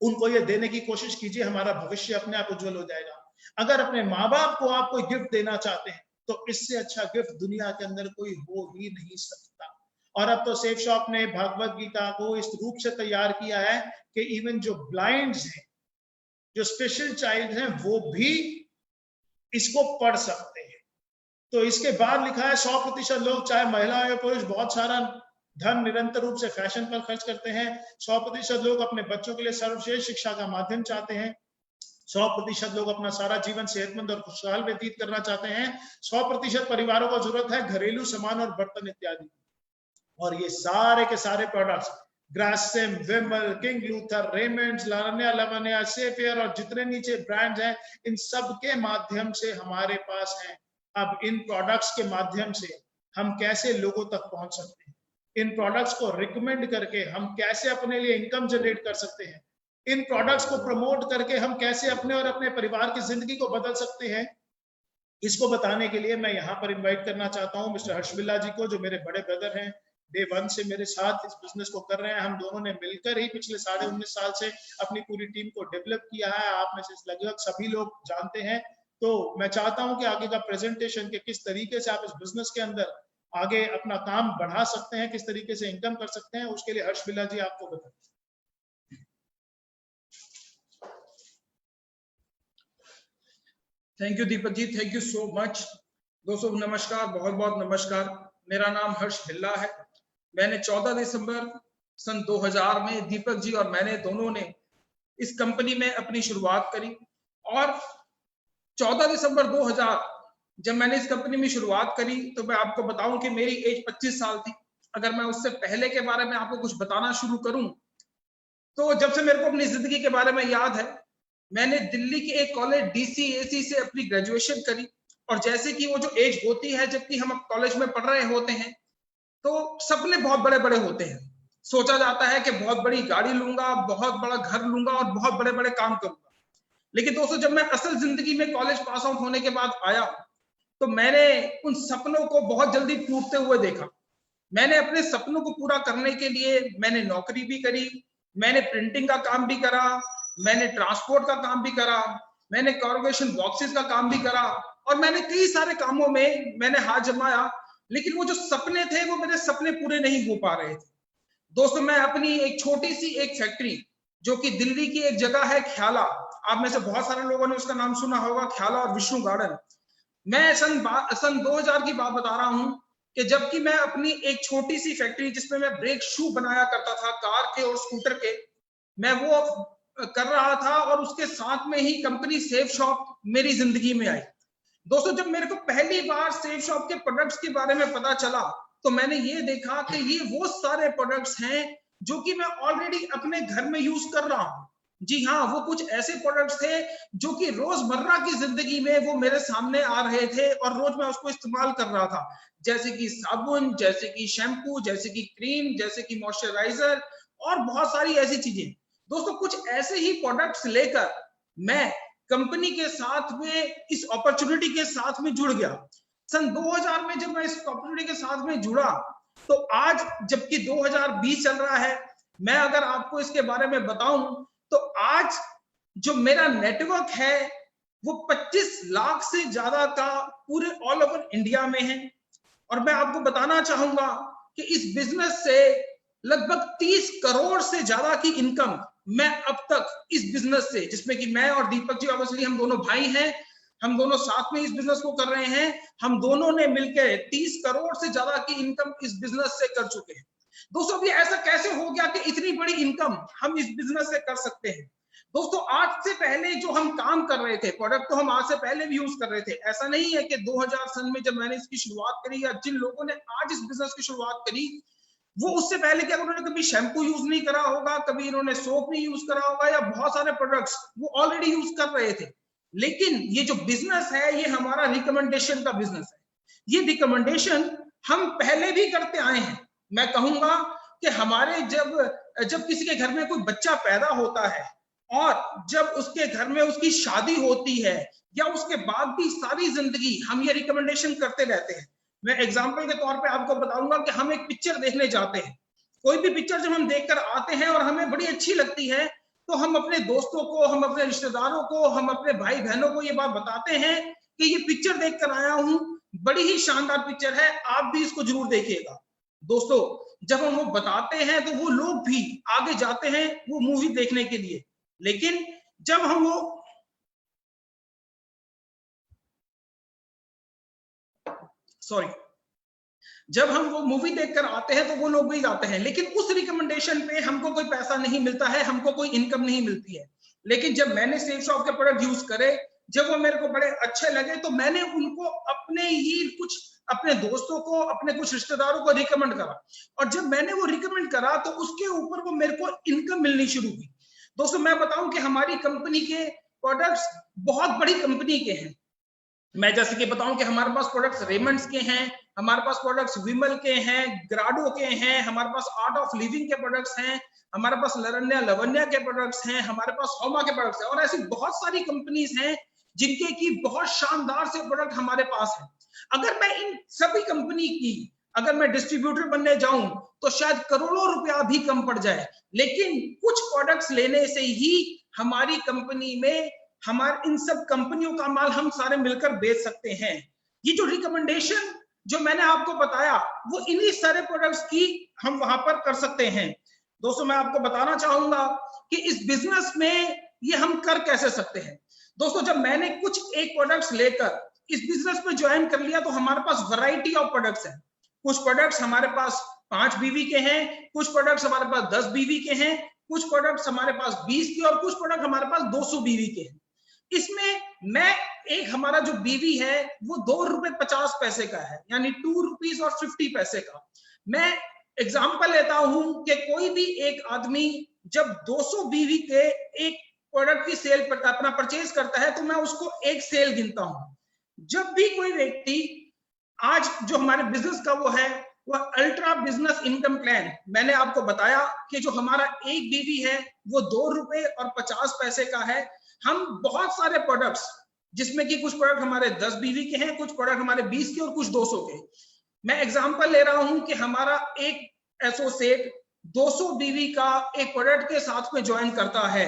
उनको ये देने की कोशिश कीजिए, हमारा भविष्य अपने आप उज्जवल हो जाएगा। अगर अपने माँ बाप को आप कोई गिफ्ट देना चाहते हैं तो इससे अच्छा गिफ्ट दुनिया के अंदर कोई हो ही नहीं सकता। और अब तो सेफ शॉप ने भगवत गीता को इस रूप से तैयार किया है कि इवन जो ब्लाइंड्स हैं, जो स्पेशल चाइल्ड हैं, वो भी इसको पढ़ सकते हैं। तो इसके बाद लिखा है 100% लोग, चाहे महिला या पुरुष, बहुत सारा धन निरंतर रूप से फैशन पर खर्च करते हैं। 100% लोग अपने बच्चों के लिए सर्वश्रेष्ठ शिक्षा का माध्यम चाहते हैं। 100% लोग अपना सारा जीवन सेहतमंद और खुशहाल व्यतीत करना चाहते हैं। 100% परिवारों को जरूरत है घरेलू सामान और बर्तन इत्यादि। और ये सारे के सारे प्रोडक्ट्स ग्रासिम, विमल, किंग लूथर, रेमंड्स, लावण्या लवण्या, सेफियर और जितने नीचे ब्रांड्स हैं, इन सब के माध्यम से हमारे पास हैं। अब इन प्रोडक्ट्स के माध्यम से हम कैसे लोगों तक पहुंच सकते हैं, इन प्रोडक्ट्स को रिकमेंड करके हम कैसे अपने लिए इनकम जनरेट कर सकते हैं, इन प्रोडक्ट्स को प्रमोट करके हम कैसे अपने और अपने परिवार की जिंदगी को बदल सकते हैं, इसको बताने के लिए मैं यहाँ पर इनवाइट करना चाहता हूँ मिस्टर हर्ष बिल्ला जी को, जो मेरे बड़े ब्रदर हैं। डे 1 से मेरे साथ इस बिजनेस को कर रहे हैं। हम दोनों ने मिलकर ही पिछले 19.5 साल से अपनी पूरी टीम को डेवलप किया है। आप में से लगभग सभी लोग जानते हैं। तो मैं चाहता हूं कि आगे का प्रेजेंटेशन के किस तरीके से आप इस बिजनेस के अंदर आगे अपना काम बढ़ा सकते हैं, किस तरीके से इनकम कर सकते हैं, उसके लिए हर्ष बिल्ला जी आपको बताएं। Thank you Deepak ji, thank you so much. दोस्तों नमस्कार, बहुत बहुत नमस्कार। मेरा नाम हर्ष बिल्ला है। मैंने 14 दिसंबर सन 2000 में दीपक जी और मैंने दोनों ने इस कंपनी में अपनी शुरुआत करी। और 14 दिसंबर 2000 जब मैंने इस कंपनी में शुरुआत करी तो मैं आपको बताऊं कि मेरी एज 25 साल थी। अगर मैं उससे पहले के बारे में आपको कुछ बताना शुरू करूं तो जब से मेरे को अपनी जिंदगी के बारे में याद है, मैंने दिल्ली के एक कॉलेज DCAC से अपनी ग्रेजुएशन करी। और जैसे कि वो जो एज होती है जबकि हम कॉलेज में पढ़ रहे होते हैं तो सपने बहुत बड़े बड़े होते हैं। सोचा जाता है कि बहुत बड़ी गाड़ी लूंगा, बहुत बड़ा घर लूंगा और बहुत बड़े बड़े काम करूंगा। लेकिन दोस्तों जब मैं असल जिंदगी में कॉलेज पास आउट होने के बाद आया तो मैंने उन सपनों को बहुत जल्दी टूटते हुए देखा। मैंने अपने सपनों को पूरा करने के लिए मैंने नौकरी भी करी, मैंने प्रिंटिंग का काम भी करा, मैंने ट्रांसपोर्ट का काम भी करा, मैंने कॉर्पोरेशन बॉक्सेस का काम भी करा और मैंने कई सारे कामों में मैंने हाथ जमाया। लेकिन वो जो सपने थे वो मेरे सपने पूरे नहीं हो पा रहे थे। दोस्तों मैं अपनी एक छोटी सी एक फैक्ट्री जो कि दिल्ली की एक जगह है ख्याला, आप में से बहुत सारे लोगों ने उसका नाम सुना होगा, ख्याला और विष्णु गार्डन। मैं सन 2000 की बात बता रहा हूं कि जबकि मैं अपनी एक छोटी सी फैक्ट्री जिसमें मैं ब्रेक शू बनाया करता था कार के और स्कूटर के, मैं वो कर रहा था और उसके साथ में ही कंपनी सेफ शॉप मेरी जिंदगी में आई। दोस्तों जब मेरे को पहली बार सेफ शॉप के प्रोडक्ट्स के बारे में पता चला तो मैंने ये देखा कि ये वो सारे प्रोडक्ट्स हैं जो कि मैं ऑलरेडी अपने घर में यूज कर रहा हूं। जी हाँ, वो कुछ ऐसे प्रोडक्ट्स थे जो कि रोजमर्रा की जिंदगी में वो मेरे सामने आ रहे थे और रोज मैं उसको इस्तेमाल कर रहा था, जैसे कि साबुन, जैसे कि शैम्पू, जैसे कि क्रीम, जैसे कि मॉइस्चराइजर और बहुत सारी ऐसी चीजें। दोस्तों कुछ ऐसे ही प्रोडक्ट्स लेकर मैं कंपनी के साथ में इस अपॉर्चुनिटी के साथ में जुड़ गया। सन 2000 में जब मैं इस अपॉर्चुनिटी के साथ में जुड़ा तो आज जबकि 2020 चल रहा है, मैं अगर आपको इसके बारे में बताऊं तो आज जो मेरा नेटवर्क है वो 25 लाख से ज्यादा का पूरे ऑल ओवर इंडिया में है। और मैं आपको बताना चाहूंगा कि इस बिजनेस से लगभग 30 करोड़ से ज्यादा की इनकम मैं अब तक इस बिजनेस से, जिसमें कि मैं और दीपक जी ऑब्वियसली हम दोनों भाई हैं, हम दोनों साथ में इस बिजनेस को कर रहे हैं, हम दोनों ने मिलकर 30 करोड़ से ज्यादा की इनकम इस बिजनेस से कर चुके हैं। दोस्तों अभी ऐसा कैसे हो गया कि इतनी बड़ी इनकम हम इस बिजनेस से कर सकते हैं? दोस्तों आज से पहले जो हम काम कर रहे थे, प्रोडक्ट तो हम आज से पहले भी यूज कर रहे थे। ऐसा नहीं है कि 2000 सन में जब मैंने इसकी शुरुआत करी या जिन लोगों ने आज इस बिजनेस की शुरुआत करी वो उससे पहले क्या उन्होंने कभी शैम्पू यूज नहीं करा होगा, कभी इन्होंने सोप नहीं यूज करा होगा या बहुत सारे प्रोडक्ट्स वो ऑलरेडी यूज कर रहे थे। लेकिन ये जो बिजनेस है ये हमारा रिकमेंडेशन का बिजनेस है। ये रिकमेंडेशन हम पहले भी करते आए हैं। मैं कहूंगा कि हमारे जब किसी के घर में कोई बच्चा पैदा होता है और जब उसके घर में उसकी शादी होती है या उसके बाद भी सारी जिंदगी हम ये रिकमेंडेशन करते रहते हैं। मैं एग्जांपल के तौर पे आपको बताऊंगा कि हम एक पिक्चर देखने जाते हैं, कोई भी पिक्चर जब हम देखकर आते हैं और हमें बड़ी अच्छी लगती है तो हम अपने दोस्तों को, हम अपने रिश्तेदारों को, हम अपने भाई बहनों को ये बात बताते हैं कि ये पिक्चर देखकर आया हूं, बड़ी ही शानदार पिक्चर है, आप भी इसको जरूर देखिएगा। दोस्तों जब हम वो बताते हैं तो वो लोग भी आगे जाते हैं वो मूवी देखने के लिए। लेकिन जब हम वो मूवी देखकर आते हैं तो वो लोग भी जाते हैं, लेकिन उस रिकमेंडेशन पे हमको कोई पैसा नहीं मिलता है, हमको कोई इनकम नहीं मिलती है। लेकिन जब मैंने सेफ शॉप के प्रोडक्ट यूज करे, जब वो मेरे को बड़े अच्छे लगे तो मैंने उनको अपने दोस्तों को, अपने कुछ रिश्तेदारों को रिकमेंड करा और जब मैंने वो रिकमेंड करा तो उसके ऊपर वो मेरे को इनकम मिलनी शुरू हुई। दोस्तों मैं बताऊं कि हमारी कंपनी के प्रोडक्ट्स बहुत बड़ी कंपनी के हैं। मैं जैसे कि बताऊं कि हमारे पास प्रोडक्ट्स रेमंड्स के हैं, हमारे पास प्रोडक्ट्स विमल के हैं, ग्राडो के हैं, हमारे पास आर्ट ऑफ लिविंग के प्रोडक्ट्स हैं, हमारे पास लरण्या लवन्या के प्रोडक्ट्स हैं, हमारे पास होमा के प्रोडक्ट्स हैं और ऐसी बहुत सारी कंपनीज हैं जिनके की बहुत शानदार से प्रोडक्ट हमारे पास है। अगर मैं इन सभी कंपनी की अगर मैं डिस्ट्रीब्यूटर बनने जाऊं तो शायद करोड़ों रुपया भी कम पड़ जाए, लेकिन कुछ प्रोडक्ट्स लेने से ही हमारी कंपनी में हमारे इन सब कंपनियों का माल हम सारे मिलकर बेच सकते हैं। ये जो रिकमेंडेशन जो मैंने आपको बताया वो इन्हीं सारे प्रोडक्ट्स की हम वहां पर कर सकते हैं। दोस्तों मैं आपको बताना चाहूंगा कि इस बिजनेस में ये हम कर कैसे सकते हैं। दोस्तों जब मैंने कुछ एक प्रोडक्ट्स लेकर इस बिजनेस में ज्वाइन कर लिया तो हमारे पास वैरायटी ऑफ प्रोडक्ट्स है। कुछ प्रोडक्ट्स हमारे पास 5 बीवी के हैं, कुछ प्रोडक्ट्स हमारे पास 10 बीवी के हैं, कुछ प्रोडक्ट्स हमारे पास 20 के और कुछ प्रोडक्ट हमारे पास 200 बीवी के हैं। इसमें मैं एक हमारा जो बीवी है वो ₹2.50 का है, यानी ₹2.50 का। मैं एग्जांपल लेता हूं कि कोई भी एक आदमी जब 200 बीवी के एक प्रोडक्ट की सेल पर अपना परचेज करता है तो मैं उसको एक सेल गिनता हूं। जब भी कोई व्यक्ति आज जो हमारे बिजनेस का वो है वह अल्ट्रा बिजनेस इनकम प्लान, मैंने आपको बताया कि जो हमारा एक बीवी है वो ₹2.50 का है। हम बहुत सारे प्रोडक्ट्स जिसमें कि कुछ प्रोडक्ट हमारे 10 बीवी के हैं, कुछ प्रोडक्ट हमारे 20 के और कुछ 200 के। मैं एग्जांपल ले रहा हूं कि हमारा एक एसोसिएट 200 बीवी का एक प्रोडक्ट के साथ में ज्वाइन करता है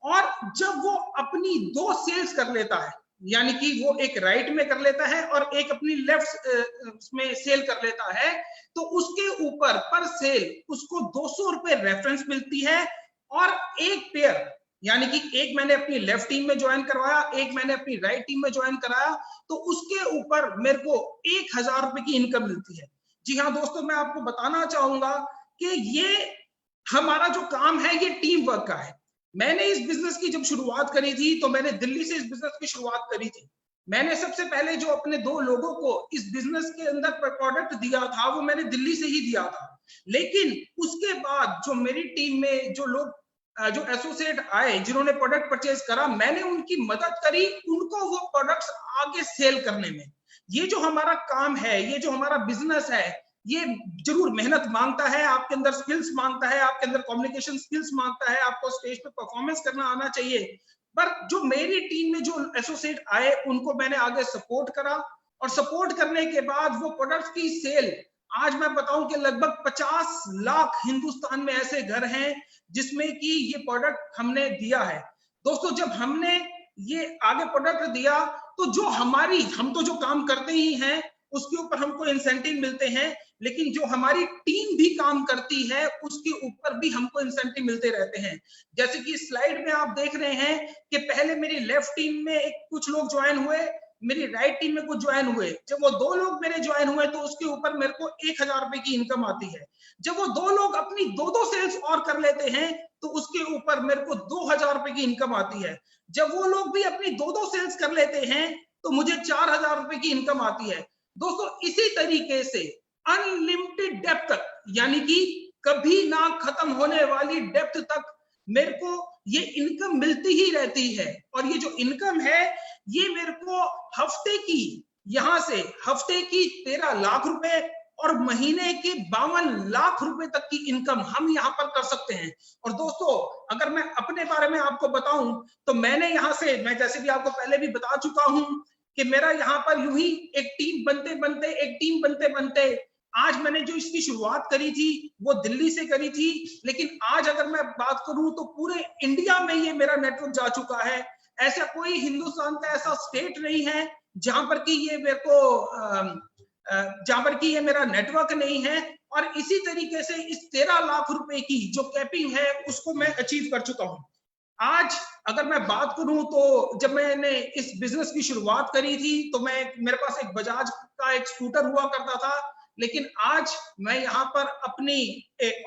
और जब वो अपनी 2 सेल्स कर लेता है, यानी कि वो एक राइट में कर लेता है और एक अपनी लेफ्ट में सेल कर लेता है, तो उसके ऊपर पर सेल उसको ₹200 रेफरेंस मिलती है। और एक पेयर, यानी कि एक मैंने अपनी लेफ्ट टीम में ज्वाइन करवाया, एक मैंने अपनी राइट टीम में ज्वाइन कराया, तो उसके ऊपर मेरे को ₹1000 की इनकम मिलती है। जी हाँ दोस्तों, मैं आपको बताना चाहूंगा कि ये हमारा जो काम है ये टीम वर्क का है। मैंने इस बिजनेस की जब शुरुआत करी थी तो मैंने दिल्ली से इस बिजनेस की शुरुआत करी थी। मैंने सबसे पहले जो अपने 2 लोगों को इस बिजनेस के अंदर प्रोडक्ट दिया था वो मैंने दिल्ली से ही दिया था। लेकिन उसके बाद जो मेरी टीम में जो लोग जो एसोसिएट आए जिन्होंने प्रोडक्ट परचेज करा, मैंने उनकी मदद करी उनको वो प्रोडक्ट्स आगे सेल करने में। ये जो हमारा काम है, ये जो हमारा बिजनेस है, ये जरूर मेहनत मांगता है, आपके अंदर स्किल्स मांगता है, आपके अंदर कम्युनिकेशन स्किल्स मांगता है, आपको स्टेज पे परफॉर्मेंस करना आना चाहिए। पर जो मेरी टीम में जो एसोसिएट आए उनको मैंने आगे सपोर्ट करा और सपोर्ट करने के बाद वो प्रोडक्ट्स की सेल, आज मैं बताऊं कि लगभग 50 लाख हिंदुस्तान में ऐसे घर हैं जिसमें कि ये प्रोडक्ट हमने दिया है। दोस्तों, जब हमने ये आगे प्रोडक्ट दिया तो जो हम तो जो काम करते ही हैं उसके ऊपर हमको इंसेंटिव मिलते हैं, लेकिन जो हमारी टीम भी काम करती है उसके ऊपर भी हमको इंसेंटिव मिलते रहते हैं। जैसे कि स्लाइड में आप देख रहे हैं कि पहले मेरी लेफ्ट टीम में कुछ लोग ज्वाइन हुए, मेरी राइट टीम में कुछ ज्वाइन हुए। जब वो 2 लोग मेरे ज्वाइन हुए तो उसके ऊपर मेरे को ₹1000 की इनकम आती है। जब वो 2 लोग अपनी 2 सेल्स और कर लेते हैं तो उसके ऊपर मेरे को ₹2000 की इनकम आती है। जब वो लोग भी अपनी 2 सेल्स कर लेते हैं तो मुझे ₹4000 की इनकम आती है। दोस्तों, इसी तरीके से अनलिमिटेड डेप्थ तक, यानी कि कभी ना खत्म होने वाली डेप्थ तक मेरे को ये इनकम मिलती ही रहती है। और ये जो इनकम है ये मेरे को हफ्ते की, यहां से हफ्ते की 13 लाख रुपए और महीने के 52 लाख रुपए तक की इनकम हम यहाँ पर कर सकते हैं। और दोस्तों, अगर मैं अपने बारे में आपको बताऊं तो मैंने यहाँ से, मैं जैसे भी आपको पहले भी बता चुका हूं कि मेरा यहाँ पर यूं ही एक टीम बनते बनते आज मैंने जो इसकी शुरुआत करी थी वो दिल्ली से करी थी, लेकिन आज अगर मैं बात करूं तो पूरे इंडिया में ये मेरा नेटवर्क जा चुका है। ऐसा कोई हिंदुस्तान का ऐसा स्टेट नहीं है जहां पर कि ये मेरे को जहां पर कि ये मेरा नेटवर्क नहीं है। और इसी तरीके से इस 13 लाख रुपए की जो कैपिंग है उसको मैं अचीव कर चुका हूं। आज अगर मैं बात करूं तो जब मैंने इस बिजनेस की शुरुआत करी थी तो मेरे पास एक बजाज का एक स्कूटर हुआ करता था, लेकिन आज मैं यहाँ पर अपनी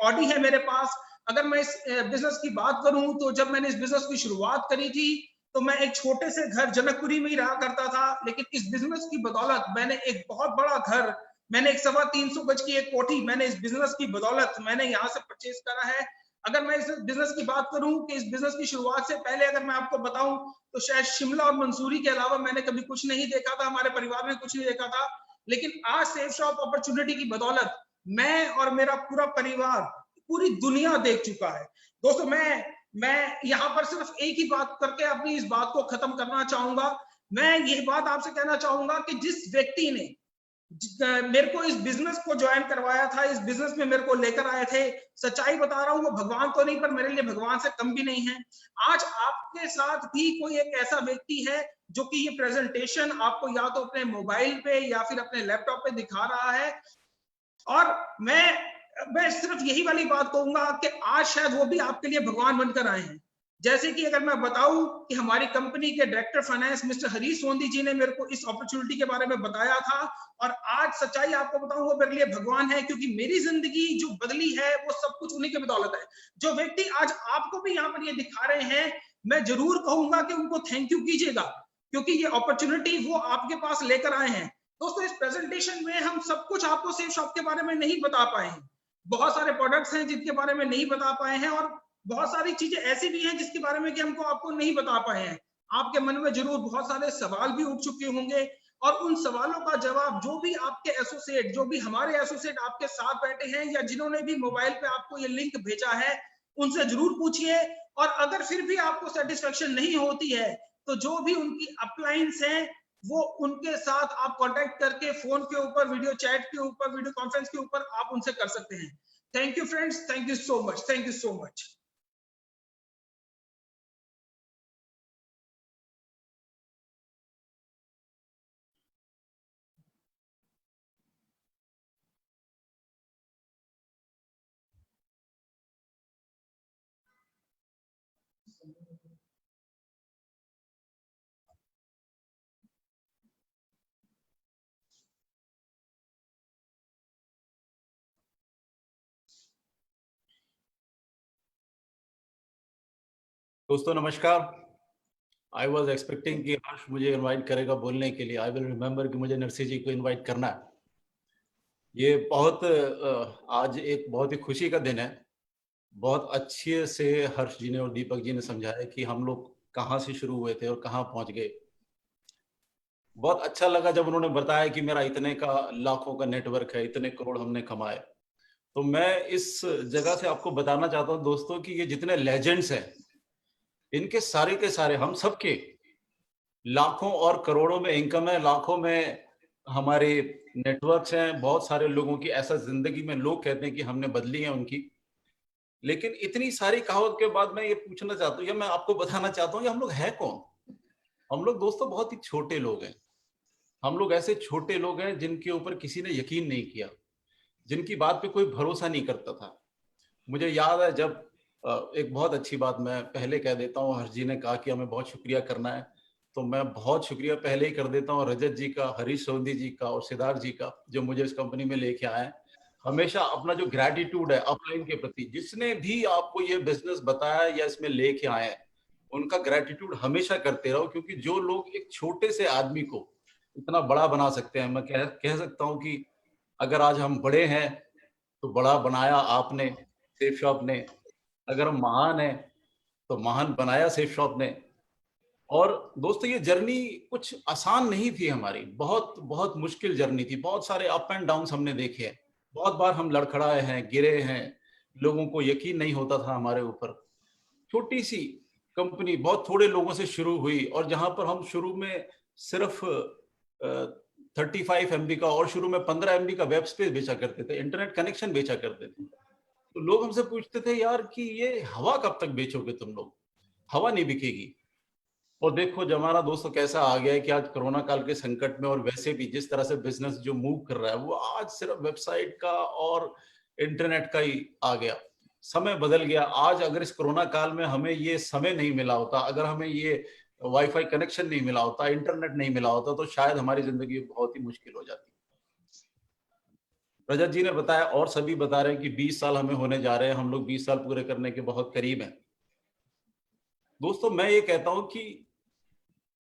ऑडी है मेरे पास। अगर मैं इस बिजनेस की बात करूं तो जब मैंने इस बिजनेस की शुरुआत करी थी तो मैं एक छोटे से घर जनकपुरी में ही रहा करता था, लेकिन इस बिजनेस की बदौलत मैंने एक बहुत बड़ा घर, मैंने एक 325 गज की एक कोठी मैंने इस बिजनेस की बदौलत मैंने यहाँ से परचेज करा है। अगर मैं इस बिजनेस की बात करूं कि इस बिजनेस की शुरुआत से पहले अगर मैं आपको बताऊं तो शायद शिमला और मंसूरी के अलावा मैंने कभी कुछ नहीं देखा था, हमारे परिवार में कुछ नहीं देखा था। लेकिन आज सेफ शॉप अपॉर्चुनिटी की बदौलत मैं और मेरा पूरा परिवार पूरी दुनिया देख चुका है। दोस्तों, मैं यहाँ पर सिर्फ एक ही बात करके अपनी इस बात को खत्म करना चाहूंगा। मैं ये बात आपसे कहना चाहूंगा कि जिस व्यक्ति ने मेरे को इस बिजनेस को ज्वाइन करवाया था, इस बिजनेस में मेरे को लेकर आए थे, सच्चाई बता रहा हूँ वो भगवान तो नहीं पर मेरे लिए भगवान से कम भी नहीं है। आज आपके साथ भी कोई एक ऐसा व्यक्ति है जो कि ये प्रेजेंटेशन आपको या तो अपने मोबाइल पे या फिर अपने लैपटॉप पे दिखा रहा है। और मैं सिर्फ यही वाली बात कहूंगा कि आज शायद वो भी आपके लिए भगवान बनकर आए हैं। जैसे कि अगर मैं बताऊं कि हमारी कंपनी के director finance mister Harish Sondhi जी ने मेरे को इस अपॉर्चुनिटी के बारे में बताया था, और आज सच्चाई आपको बताऊं वो मेरे लिए भगवान है, क्योंकि मेरी जिंदगी जो बदली है वो सब कुछ उन्हीं की बदौलत है। जो व्यक्ति आज आपको भी यहाँ पर ये दिखा रहे हैं, मैं जरूर कहूंगा कि उनको थैंक यू कीजिएगा, क्योंकि ये अपॉर्चुनिटी वो आपके पास लेकर आए हैं। दोस्तों, इस प्रेजेंटेशन में हम सब कुछ आपको सेफ शॉप के बारे में नहीं बता पाए हैं। बहुत सारे प्रोडक्ट्स हैं जिनके बारे में नहीं बता पाए हैं, और बहुत सारी चीजें ऐसी भी हैं जिसके बारे में कि हमको आपको नहीं बता पाए हैं। आपके मन में जरूर बहुत सारे सवाल भी उठ चुके होंगे, और उन सवालों का जवाब जो भी आपके एसोसिएट, जो भी हमारे एसोसिएट आपके साथ बैठे हैं, या जिन्होंने भी मोबाइल पे आपको ये लिंक भेजा है, उनसे जरूर पूछिए। और अगर फिर भी आपको सेटिस्फेक्शन नहीं होती है, तो जो भी उनकी अपलाइंस हैं, वो उनके साथ आप कांटेक्ट करके फोन के ऊपर, वीडियो चैट के ऊपर, वीडियो कॉन्फ्रेंस के ऊपर आप उनसे कर सकते हैं। Thank you friends, thank you so much, thank you so much. दोस्तों नमस्कार। आई वॉज एक्सपेक्टिंग कि हर्ष मुझे इनवाइट करेगा बोलने के लिए। आई विल रिमेम्बर कि मुझे नरसिंह जी को इनवाइट करना है। ये बहुत आज एक बहुत ही खुशी का दिन है। बहुत अच्छे से हर्ष जी ने और दीपक जी ने समझाया कि हम लोग कहाँ से शुरू हुए थे और कहाँ पहुंच गए। बहुत अच्छा लगा जब उन्होंने बताया कि मेरा इतने का लाखों का नेटवर्क है, इतने करोड़ हमने कमाए। तो मैं इस जगह से आपको बताना चाहता हूँ दोस्तों कि ये जितने लेजेंड्स हैं, इनके सारे के सारे हम सबके लाखों और करोड़ों में इनकम है, लाखों में हमारे नेटवर्क्स हैं। बहुत सारे लोगों की ऐसा जिंदगी में लोग कहते हैं कि हमने बदली है उनकी। लेकिन इतनी सारी कहावत के बाद मैं ये पूछना चाहता हूँ या मैं आपको बताना चाहता हूँ कि हम लोग हैं कौन। हम लोग दोस्तों बहुत ही छोटे लोग हैं। हम लोग ऐसे छोटे लोग हैं जिनके ऊपर किसी ने यकीन नहीं किया, जिनकी बात पे कोई भरोसा नहीं करता था। मुझे याद है जब एक बहुत अच्छी बात मैं पहले कह देता हूँ, हर्ष जी ने कहा कि हमें बहुत शुक्रिया करना है, तो मैं बहुत शुक्रिया पहले ही कर देता हूँ रजत जी का, हरीश सोंदी जी का और सिद्धार्थ जी का, जो मुझे इस कंपनी में लेके आए हैं। हमेशा अपना जो ग्रैटिट्यूड है अपलाइन के प्रति, जिसने भी आपको ये बिजनेस बताया या इसमें लेके आए हैं, उनका ग्रैटिट्यूड हमेशा करते रहो, क्योंकि जो लोग एक छोटे से आदमी को इतना बड़ा बना सकते हैं, मैं कह सकता हूँ कि अगर आज हम बड़े हैं तो बड़ा बनाया आपने, सेफ शॉप ने। अगर हम महान हैं तो महान बनाया सेफ शॉप ने। और दोस्तों ये जर्नी कुछ आसान नहीं थी हमारी, बहुत बहुत मुश्किल जर्नी थी। बहुत सारे अप एंड डाउन हमने देखे हैं। बहुत बार हम लड़खड़ाए हैं, गिरे हैं, लोगों को यकीन नहीं होता था हमारे ऊपर। छोटी सी कंपनी बहुत थोड़े लोगों से शुरू हुई, और जहां पर हम शुरू में सिर्फ 35 MB का और शुरू में 15 MB का वेब स्पेस बेचा करते थे, इंटरनेट कनेक्शन बेचा करते थे। तो लोग हमसे पूछते थे, यार कि ये हवा कब तक बेचोगे तुम लोग, हवा नहीं बिकेगी। और देखो जमाना दोस्तों कैसा आ गया है कि आज कोरोना काल के संकट में और वैसे भी जिस तरह से बिजनेस जो मूव कर रहा है, वो आज सिर्फ वेबसाइट का और इंटरनेट का ही आ गया। समय बदल गया। आज अगर इस कोरोना काल में हमें ये समय नहीं मिला होता, अगर हमें ये वाईफाई कनेक्शन नहीं मिला होता, इंटरनेट नहीं मिला होता, तो शायद हमारी जिंदगी बहुत ही मुश्किल हो जाती। रजत जी ने बताया और सभी बता रहे हैं कि 20 साल हमें होने जा रहे हैं, हम लोग 20 साल पूरे करने के बहुत करीब हैं। दोस्तों मैं ये कहता हूं कि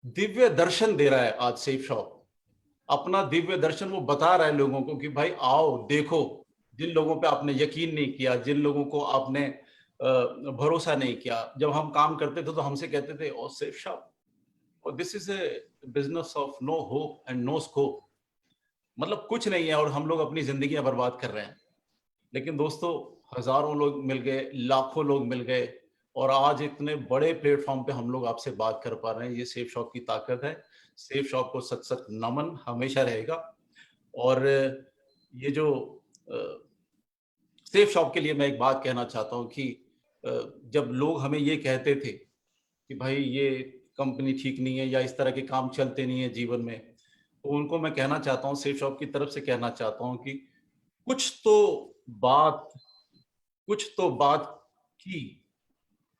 दिव्य दर्शन दे रहा है आज सेफ शॉप। अपना दिव्य दर्शन वो बता रहा है लोगों को कि भाई आओ देखो। जिन लोगों पे आपने यकीन नहीं किया, जिन लोगों को आपने भरोसा नहीं किया, जब हम काम करते थे तो हमसे कहते थे ओ सेफ शॉप, और this is a business of no hope and no scope, मतलब कुछ नहीं है और हम लोग अपनी जिंदगियां बर्बाद कर रहे हैं। लेकिन दोस्तों हजारों लोग मिल गए, लाखों लोग मिल गए, और आज इतने बड़े प्लेटफॉर्म पे हम लोग आपसे बात कर पा रहे हैं। ये सेफ शॉप की ताकत है। सेफ शॉप को सच सच नमन हमेशा रहेगा। और ये जो सेफ शॉप के लिए मैं एक बात कहना चाहता हूँ कि जब लोग हमें ये कहते थे कि भाई ये कंपनी ठीक नहीं है या इस तरह के काम चलते नहीं है जीवन में, तो उनको मैं कहना चाहता हूँ, सेफ शॉप की तरफ से कहना चाहता हूँ कि कुछ तो बात की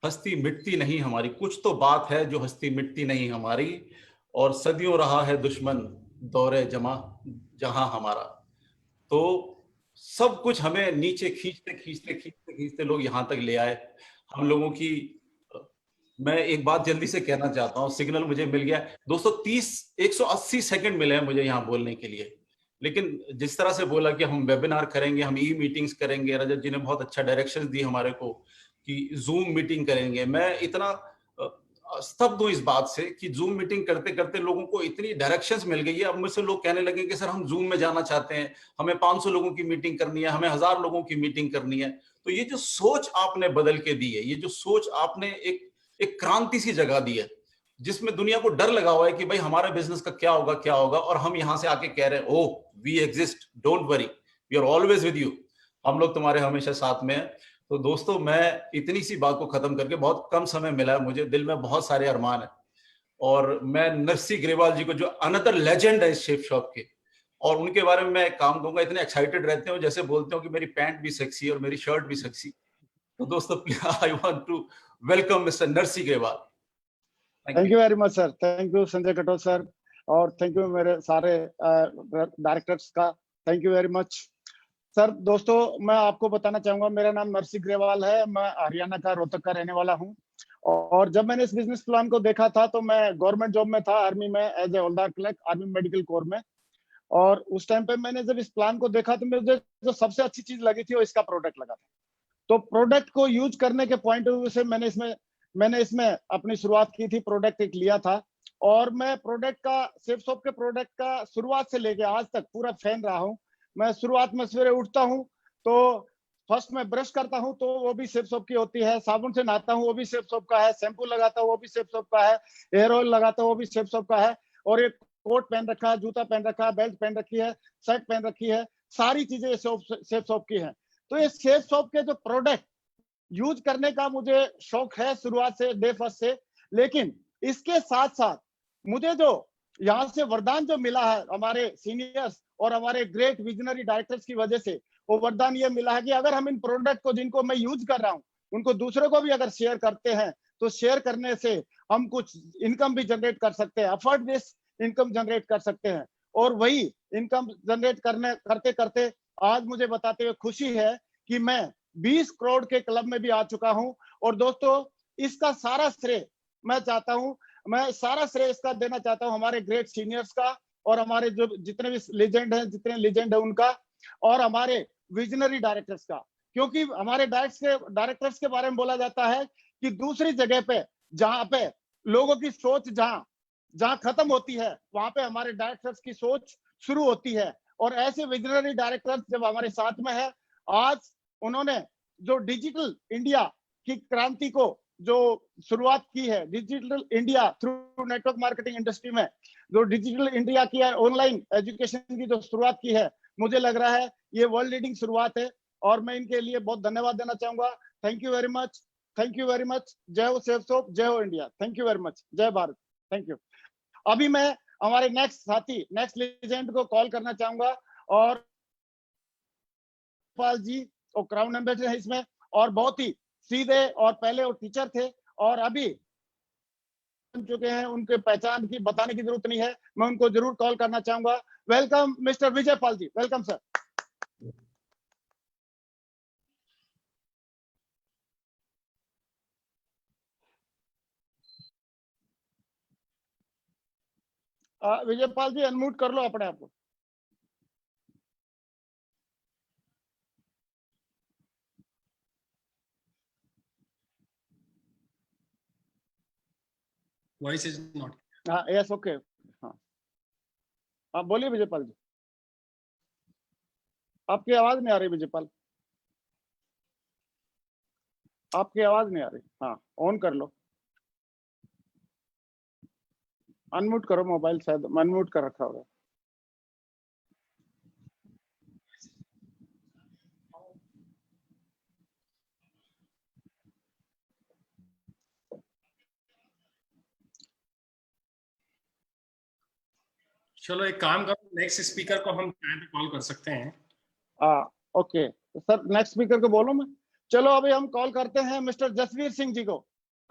हस्ती मिटती नहीं हमारी, कुछ तो बात है जो हस्ती मिटती नहीं हमारी, और सदियों रहा है दुश्मन दौरे जमा जहां हमारा। तो सब कुछ हमें नीचे खींचते खींचते खींचते खींचते लोग यहाँ तक ले आए। हम लोगों की, मैं एक बात जल्दी से कहना चाहता हूँ, सिग्नल मुझे मिल गया दोस्तों, 180 सेकंड मिले हैं मुझे यहाँ बोलने के लिए। लेकिन जिस तरह से बोला कि हम वेबिनार करेंगे, हम ई मीटिंग्स करेंगे, रजत जी ने बहुत अच्छा डायरेक्शंस दी हमारे को कि जूम मीटिंग करेंगे, मैं इतना स्तब्ध हूं इस बात से कि जूम मीटिंग करते करते लोगों को इतनी डायरेक्शंस मिल गई है। अब मुझसे लोग कहने लगे कि सर हम जूम में जाना चाहते हैं, हमें 500 लोगों की मीटिंग करनी है, हमें 1000 लोगों की मीटिंग करनी है। तो ये जो सोच आपने बदल के दी है, ये जो सोच आपने एक क्रांति सी जगा दी है, जिसमें दुनिया को डर लगा हुआ है कि भाई हमारे बिजनेस का क्या होगा क्या होगा, और हम यहां से आके कह रहे हैं oh we exist, don't worry, we are always with you, हम लोग तुम्हारे हमेशा साथ में हैं। तो दोस्तों, मैं इतनी सी बात को खत्म करके, बहुत कम समय मिला है मुझे, दिल में बहुत सारे अरमान है, और मैं नरसी ग्रेवाल जी को, जो अनदर लेजेंड है इस शेप शॉप के, और उनके बारे में मैं एक काम कहूंगा, इतने एक्साइटेड रहते हो जैसे बोलते हो कि मेरी पैंट भी सेक्सी है और मेरी शर्ट भी सेक्सी। तो दोस्तों I want to welcome mister Narsi Grewal. Thank you very much sir, thank you Sanjay Katoch sir, और थैंक यू मेरे सारे डायरेक्टर्स का, thank you very much sir. दोस्तों, मैं आपको बताना चाहूंगा, मेरा नाम नरसी ग्रेवाल है, मैं हरियाणा का रोहतक का रहने वाला हूं। और जब मैंने इस बिजनेस प्लान को देखा था तो मैं गवर्नमेंट जॉब में था, आर्मी में, as a havildar clerk, army medical corps में। और उस टाइम पे मैंने जब इस प्लान को देखा तो मुझे जो सबसे अच्छी चीज लगी थी वो इसका प्रोडक्ट लगा था। तो प्रोडक्ट को यूज करने के पॉइंट ऑफ व्यू से मैंने इसमें अपनी शुरुआत की थी, प्रोडक्ट एक लिया था। और मैं प्रोडक्ट का, सेफ शॉप के प्रोडक्ट का शुरुआत से लेके आज तक पूरा फैन रहा हूं। मैं शुरुआत में सवेरे उठता हूं तो फर्स्ट में ब्रश करता हूं तो वो भी सेफ शॉप की होती है, साबुन से नहाता हूं वो भी सेफ शॉप का है, शैम्पू लगाता हूं वो भी सेफ शॉप का है, हेयर ऑयल लगाता हूं वो भी सेफ शॉप का है, और एक कोट पहन रखा है, जूता पहन रखा है, बेल्ट पहन रखी है, शर्ट पहन रखी है, सारी चीजें सेफ शॉप की है। तो ये सेफ शॉप के जो प्रोडक्ट यूज करने का मुझे शौक है शुरुआत से, डे फर्स्ट से। लेकिन इसके साथ साथ मुझे जो यहाँ से वरदान जो मिला है हमारे सीनियर्स और हमारे ग्रेट विजनरी डायरेक्टर्स की वजह से, वो वरदान ये मिला है कि अगर हम इन प्रोडक्ट को, जिनको मैं यूज कर रहा हूँ, उनको दूसरों को भी अगर शेयर करते हैं तो शेयर करने से हम कुछ इनकम भी जनरेट कर सकते हैं, अफोर्ड बेस इनकम जनरेट कर सकते हैं। और वही इनकम जनरेट करते करते आज मुझे बताते हुए खुशी है कि मैं 20 करोड़ के क्लब में भी आ चुका हूं। और दोस्तों, इसका सारा श्रेय मैं सारा श्रेय इसका देना चाहता हूं हमारे ग्रेट सीनियर्स का, और हमारे जो जितने लेजेंड है उनका, और हमारे विजनरी डायरेक्टर्स का। क्योंकि हमारे डायरेक्टर्स के बारे में बोला जाता है कि दूसरी जगह पे, जहां पे लोगों की सोच जहां खत्म होती है, वहां पे हमारे डायरेक्टर्स की सोच शुरू होती है। और ऐसे विजनरी डायरेक्टर्स जब हमारे साथ में है, आज उन्होंने जो डिजिटल इंडिया की क्रांति को जो शुरुआत की है, digital India through network marketing industry में जो डिजिटल इंडिया की ऑनलाइन एजुकेशन की जो शुरुआत की है, मुझे लग रहा है ये वर्ल्ड लीडिंग शुरुआत है। और मैं इनके लिए बहुत धन्यवाद देना चाहूंगा। Thank you very much, thank you very much. जय हो सेफ शॉप, जय हो India. Thank you very much, जय भारत, थैंक यू। अभी मैं हमारे नेक्स्ट साथी, नेक्स्ट लेजेंड को कॉल करना चाहूंगा, और पाल जी और क्राउन एम्बेसडर है इसमें, और बहुत ही सीधे, और पहले वो टीचर थे और अभी बन चुके हैं, उनके पहचान की बताने की जरूरत नहीं है, मैं उनको जरूर कॉल करना चाहूंगा। Welcome mister Vijay Pal ji, welcome sir. Vijay Pal ji unmute कर लो अपने आप को। Voice is not. हाँ, यस, ओके। हाँ, आप बोलिए विजय पाल जी। आपकी आवाज नहीं आ रही विजय पाल, आपकी आवाज नहीं आ रही। हाँ, ऑन कर लो, अनम्यूट करो मोबाइल, शायद अनम्यूट कर रखा होगा। चलो एक काम करो, नेक्स्ट स्पीकर को हम कॉल कर सकते हैं। ओके सर, नेक्स्ट स्पीकर को बोलो मैं। चलो अभी हम कॉल करते हैं मिस्टर जसवीर सिंह जी को।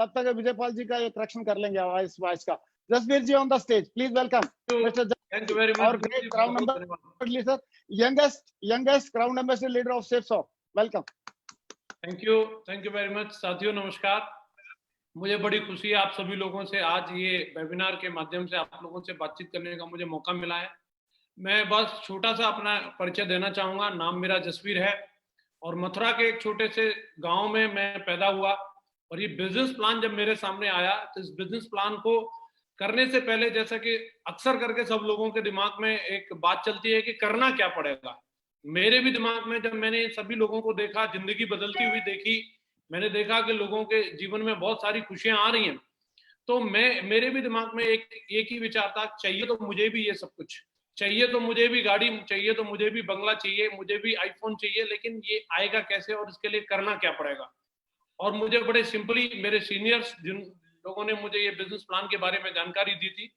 तब तक विजयपाल जी का ये करेक्शन कर लेंगे वॉइस का। Jasveer ji on the stage, please welcome mister. Thank you very much. और great crown ambassador, youngest crown ambassador leader of Safesoft, welcome. Thank you very much. साथियों नमस्कार, मुझे बड़ी खुशी है आप सभी लोगों से आज ये वेबिनार के माध्यम से आप लोगों से बातचीत करने का मुझे मौका मिला है। मैं बस छोटा सा अपना परिचय देना चाहूँगा। नाम मेरा जसवीर है और मथुरा के एक छोटे से गांव में मैं पैदा हुआ। और ये बिजनेस प्लान जब मेरे सामने आया तो इस बिजनेस प्लान को करने से पहले, जैसा कि अक्सर करके सब लोगों के दिमाग में एक बात चलती है कि करना क्या पड़ेगा, मेरे भी दिमाग में जब मैंने सभी लोगों को देखा, जिंदगी बदलती हुई देखी, मैंने देखा कि लोगों के जीवन में बहुत सारी खुशियां आ रही हैं, तो मेरे भी दिमाग में एक ही विचार था, चाहिए तो मुझे भी ये सब कुछ चाहिए, तो मुझे भी गाड़ी चाहिए, तो मुझे भी बंगला चाहिए, मुझे भी आईफोन चाहिए, लेकिन ये आएगा कैसे और इसके लिए करना क्या पड़ेगा। और मुझे बड़े सिंपली मेरे सीनियर्स जिन लोगों ने मुझे ये बिजनेस प्लान के बारे में जानकारी दी थी,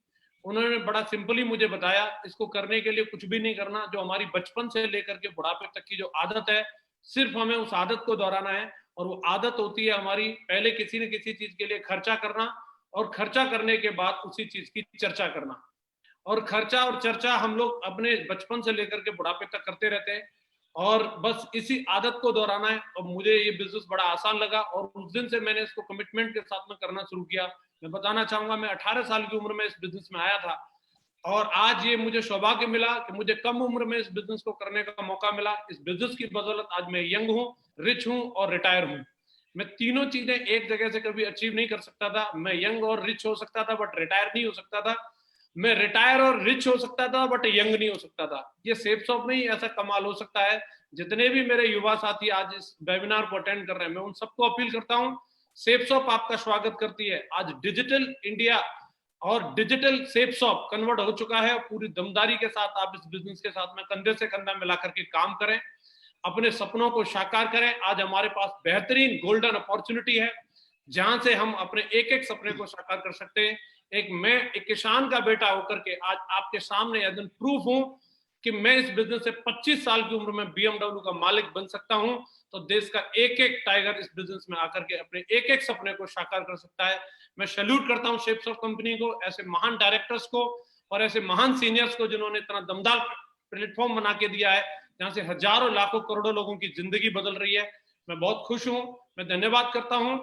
उन्होंने बड़ा सिंपली मुझे बताया, इसको करने के लिए कुछ भी नहीं करना, जो हमारी बचपन से लेकर के बुढ़ापे तक की जो आदत है, सिर्फ हमें उस आदत को दोहराना है। और वो आदत होती है हमारी पहले किसी न किसी चीज के लिए खर्चा करना, और खर्चा करने के बाद उसी चीज की चर्चा करना। और खर्चा और चर्चा हम लोग अपने बचपन से लेकर के बुढ़ापे तक करते रहते हैं, और बस इसी आदत को दोहराना है। और मुझे ये बिजनेस बड़ा आसान लगा और उस दिन से मैंने इसको कमिटमेंट के साथ में करना शुरू किया। मैं बताना चाहूंगा, मैं 18 साल की उम्र में इस बिजनेस में आया था, और आज ये मुझे सौभाग्य मिला कि मुझे कम उम्र में इस बिजनेस को करने का मौका मिला। इस बिजनेस की बदौलत आज मैं यंग हूँ, रिच हूँ और रिटायर हूँ। मैं तीनों चीजें एक जगह से कभी अचीव नहीं कर सकता था। मैं यंग और रिच हो सकता था बट रिटायर नहीं हो सकता था। मैं रिटायर और रिच हो सकता था बट यंग नहीं हो सकता था। ये सेफसॉफ्ट में ही ऐसा कमाल हो सकता है। जितने भी मेरे युवा साथी आज इस वेबिनार को अटेंड कर रहे हैं, मैं उन सबको अपील करता हूँ, सेफसॉफ्ट आपका स्वागत करती है। आज डिजिटल इंडिया और डिजिटल सेफसॉफ्ट कन्वर्ट हो चुका है। पूरी दमदारी के साथ आप इस बिजनेस के साथ में कंधे से कंधा मिलाकर के काम करें, अपने सपनों को साकार करें। आज हमारे पास बेहतरीन गोल्डन अपॉर्चुनिटी है जहां से हम अपने एक एक सपने को साकार कर सकते हैं। मैं एक किसान का बेटा होकर के आज आपके सामने एज एन प्रूफ हूं कि मैं इस बिजनेस से 25 साल की उम्र में BMW का मालिक बन सकता हूं। तो देश का एक एक टाइगर इस बिजनेस में आकर के अपने एक एक सपने को साकार कर सकता है। मैं सैल्यूट करता हूं सेफसॉफ्ट कंपनी को, ऐसे महान डायरेक्टर्स को और ऐसे महान सीनियर्स को जिन्होंने इतना दमदार प्लेटफॉर्म बना के दिया है जहां से हजारों लाखों करोड़ों लोगों की जिंदगी बदल रही है। मैं बहुत खुश हूं, मैं धन्यवाद करता हूं।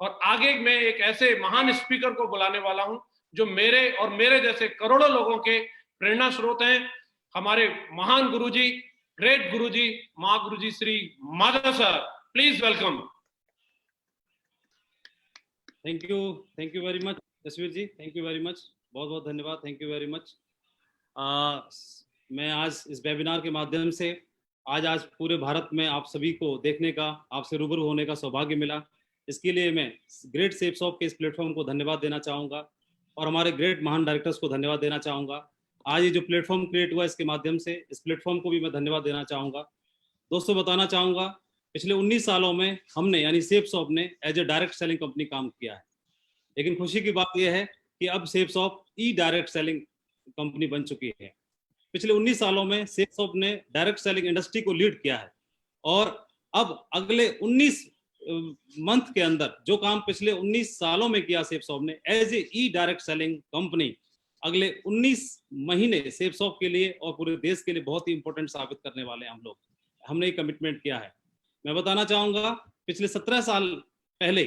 और आगे मैं एक ऐसे महान स्पीकर को बुलाने वाला हूं जो मेरे और मेरे जैसे करोड़ों लोगों के प्रेरणा स्रोत हैं। हमारे महान Guruji, great Guruji, Guruji Shri Madhav sir, please welcome. Thank you very much Jasveer ji, thank you very much, बहुत बहुत धन्यवाद, थैंक यू वेरी मच। मैं आज इस वेबिनार के माध्यम से आज पूरे भारत में आप सभी को देखने का, आपसे रूबरू होने का सौभाग्य मिला। इसके लिए मैं ग्रेट सेफसॉफ्ट के इस प्लेटफॉर्म को धन्यवाद देना चाहूँगा और हमारे ग्रेट महान डायरेक्टर्स को धन्यवाद देना चाहूँगा। आज ये जो प्लेटफॉर्म क्रिएट हुआ इसके माध्यम से इस प्लेटफॉर्म को भी मैं धन्यवाद देना चाहूँगा। दोस्तों बताना चाहूँगा, पिछले 19 सालों में हमने यानी सेफसॉफ्ट ने as a direct selling company काम किया है, लेकिन खुशी की बात यह है कि अब सेफसॉफ्ट ई डायरेक्ट सेलिंग कंपनी बन चुकी है। पिछले 19 सालों में सेफसॉफ्ट ने डायरेक्ट सेलिंग इंडस्ट्री को लीड किया है और अब अगले 19 मंथ के अंदर जो काम पिछले 19 सालों में किया सेफसॉफ्ट ने as a e direct selling company, अगले 19 महीने सेफसॉफ्ट के लिए और पूरे देश के लिए बहुत ही इंपॉर्टेंट साबित करने वाले हैं हम लोग। हमने एक कमिटमेंट किया है। मैं बताना चाहूंगा, पिछले 17 साल पहले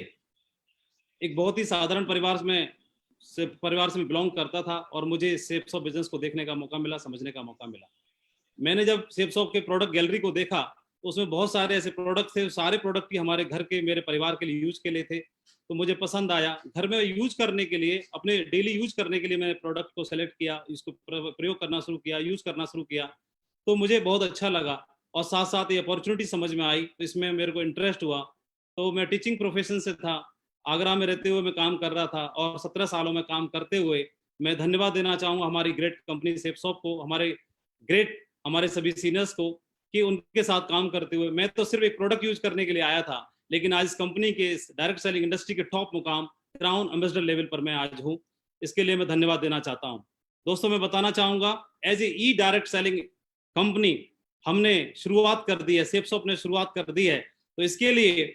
एक बहुत ही साधारण परिवार से मैं बिलोंग करता था और मुझे सेफसॉफ्ट बिजनेस को देखने का मौका मिला, समझने का मौका मिला। मैंने जब सेफसॉफ्ट के प्रोडक्ट गैलरी को देखा तो उसमें बहुत सारे ऐसे प्रोडक्ट थे, सारे प्रोडक्ट ही हमारे घर के, मेरे परिवार के लिए यूज के लिए थे, तो मुझे पसंद आया। घर में यूज करने के लिए, अपने डेली यूज करने के लिए मैंने प्रोडक्ट को सेलेक्ट किया, इसको प्रयोग करना शुरू किया, यूज करना शुरू किया, तो मुझे बहुत अच्छा लगा और साथ साथ ये अपॉर्चुनिटी समझ में आई तो इसमें मेरे को इंटरेस्ट हुआ। तो मैं टीचिंग प्रोफेशन से था, आगरा में रहते हुए मैं काम कर रहा था और 17 सालों में काम करते हुए मैं धन्यवाद देना चाहूँगा हमारी ग्रेट कंपनी सेफसॉफ्ट को, हमारे सभी सीनियर्स को, कि उनके साथ काम करते हुए मैं तो सिर्फ एक प्रोडक्ट यूज करने के लिए आया था, लेकिन आज इस कंपनी के डायरेक्ट सेलिंग इंडस्ट्री के टॉप मुकाम क्राउन एम्बेसडर लेवल पर मैं आज हूँ। इसके लिए मैं धन्यवाद देना चाहता हूँ। दोस्तों मैं बताना चाहूँगा, as a e direct selling company हमने शुरुआत कर दी है, सेफसॉफ्ट ने शुरुआत कर दी है। तो इसके लिए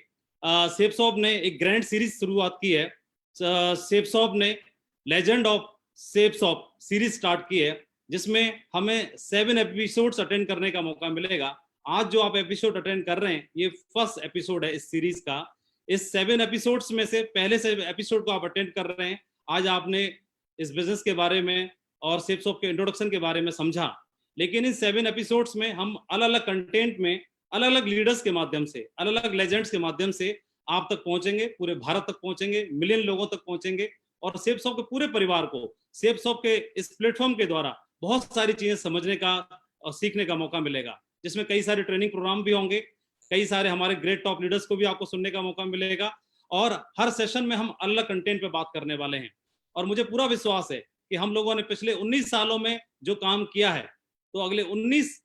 सेफसॉफ्ट ने एक ग्रैंड सीरीज शुरुआत की है सेफ शॉप ने legend of safe shop series start की है, जिसमें हमें 7 एपिसोड्स अटेंड करने का मौका मिलेगा। आज जो आप एपिसोड अटेंड कर रहे हैं, ये फर्स्ट एपिसोड है इस सीरीज का। इस 7 एपिसोड्स में से पहले से एपिसोड को आप अटेंड कर रहे हैं। आज आपने इस बिजनेस के बारे में और सेफ शॉप के इंट्रोडक्शन के बारे में समझा, लेकिन इन 7 एपिसोड्स में हम अलग अलग कंटेंट में अलग अलग लीडर्स के माध्यम से, अलग अलग लेजेंड्स के माध्यम से आप तक पहुंचेंगे, पूरे भारत तक पहुंचेंगे, मिलियन लोगों तक पहुंचेंगे, और सेफ शॉप के पूरे परिवार को सेफ शॉप के इस प्लेटफॉर्म के द्वारा बहुत सारी चीजें समझने का और सीखने का मौका मिलेगा, जिसमें कई सारे ट्रेनिंग प्रोग्राम भी होंगे, कई सारे हमारे ग्रेट टॉप लीडर्स को भी आपको सुनने का मौका मिलेगा, और हर सेशन में हम अलग कंटेंट पे बात करने वाले हैं। और मुझे पूरा विश्वास है कि हम लोगों ने पिछले 19 सालों में जो काम किया है, तो अगले 19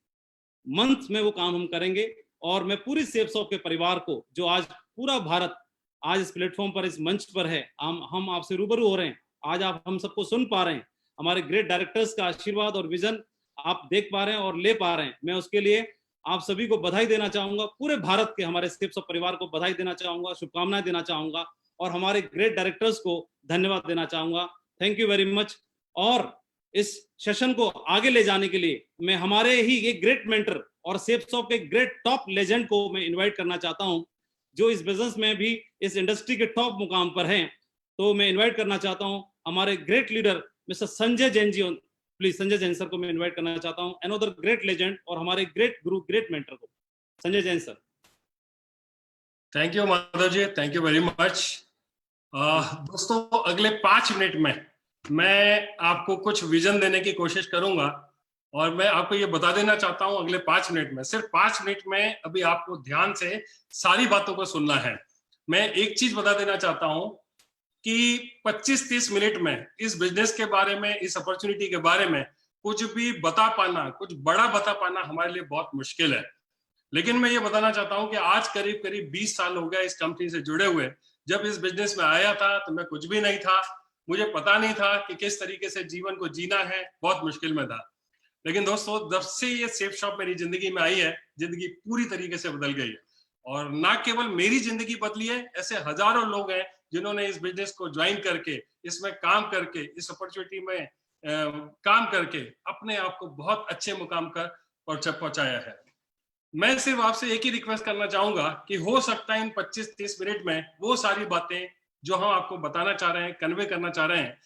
मंथ में वो काम हम करेंगे। और मैं पूरी सेफ शॉप के परिवार को, जो आज पूरा भारत आज इस प्लेटफॉर्म पर, इस मंच पर है, हम आपसे रूबरू हो रहे हैं, आज आप हम सबको सुन पा रहे हैं, हमारे ग्रेट डायरेक्टर्स का आशीर्वाद और विजन आप देख पा रहे हैं और ले पा रहे हैं। मैं उसके लिए आप सभी को बधाई देना चाहूंगा, पूरे भारत के हमारे सेफ शॉप परिवार को बधाई देना चाहूंगा, शुभकामनाएं देना चाहूंगा, और हमारे ग्रेट डायरेक्टर्स को धन्यवाद देना चाहूंगा। Thank you very much. और इस सेशन को आगे ले जाने के लिए मैं हमारे ही एक ग्रेट मेंटर और सेफ शॉप के ग्रेट टॉप लेजेंड को मैं इनवाइट करना चाहता हूं, जो इस बिजनेस में भी इस इंडस्ट्री के टॉप मुकाम पर हैं। तो मैं इनवाइट करना चाहता हूं हमारे great leader mister Sanjay Jain ji. Please Sanjay Jain sir को मैं इनवाइट करना चाहता हूं, अनदर ग्रेट लेजेंड और हमारे ग्रेट गुरु, ग्रेट मेंटर को, Sanjay Jain sir. Thank you Madhav ji, thank you very much. दोस्तों, अगले 5 मिनट में मैं आपको कुछ विजन देने की कोशिश करूंगा, और मैं आपको ये बता देना चाहता हूं अगले 5 मिनट में, सिर्फ 5 मिनट में अभी आपको ध्यान से सारी बातों को सुनना है। मैं एक चीज बता देना चाहता हूं कि 25-30 मिनट में इस बिजनेस के बारे में, इस अपॉर्चुनिटी के बारे में कुछ भी बता पाना, कुछ बड़ा बता पाना हमारे लिए बहुत मुश्किल है। लेकिन मैं ये बताना चाहता हूं कि आज करीब करीब 20 साल हो गया इस कंपनी से जुड़े हुए। जब इस बिजनेस में आया था तो मैं कुछ भी नहीं था, मुझे पता नहीं था कि किस तरीके से जीवन को जीना है, बहुत मुश्किल में था। लेकिन दोस्तों, जब से ये सेफ शॉप मेरी जिंदगी में आई है, जिंदगी पूरी तरीके से बदल गई है। और ना केवल मेरी जिंदगी बदली है, ऐसे हजारों लोग हैं जिन्होंने इस बिजनेस को ज्वाइन करके, इसमें काम करके, इस अपॉर्चुनिटी में काम करके अपने आप को बहुत अच्छे मुकाम पर पहुंचाया है। मैं सिर्फ आपसे एक ही रिक्वेस्ट करना चाहूंगा कि हो सकता है इन 25-30 मिनट में वो सारी बातें जो हम आपको बताना चाह रहे हैं, कन्वे करना चाह रहे हैं,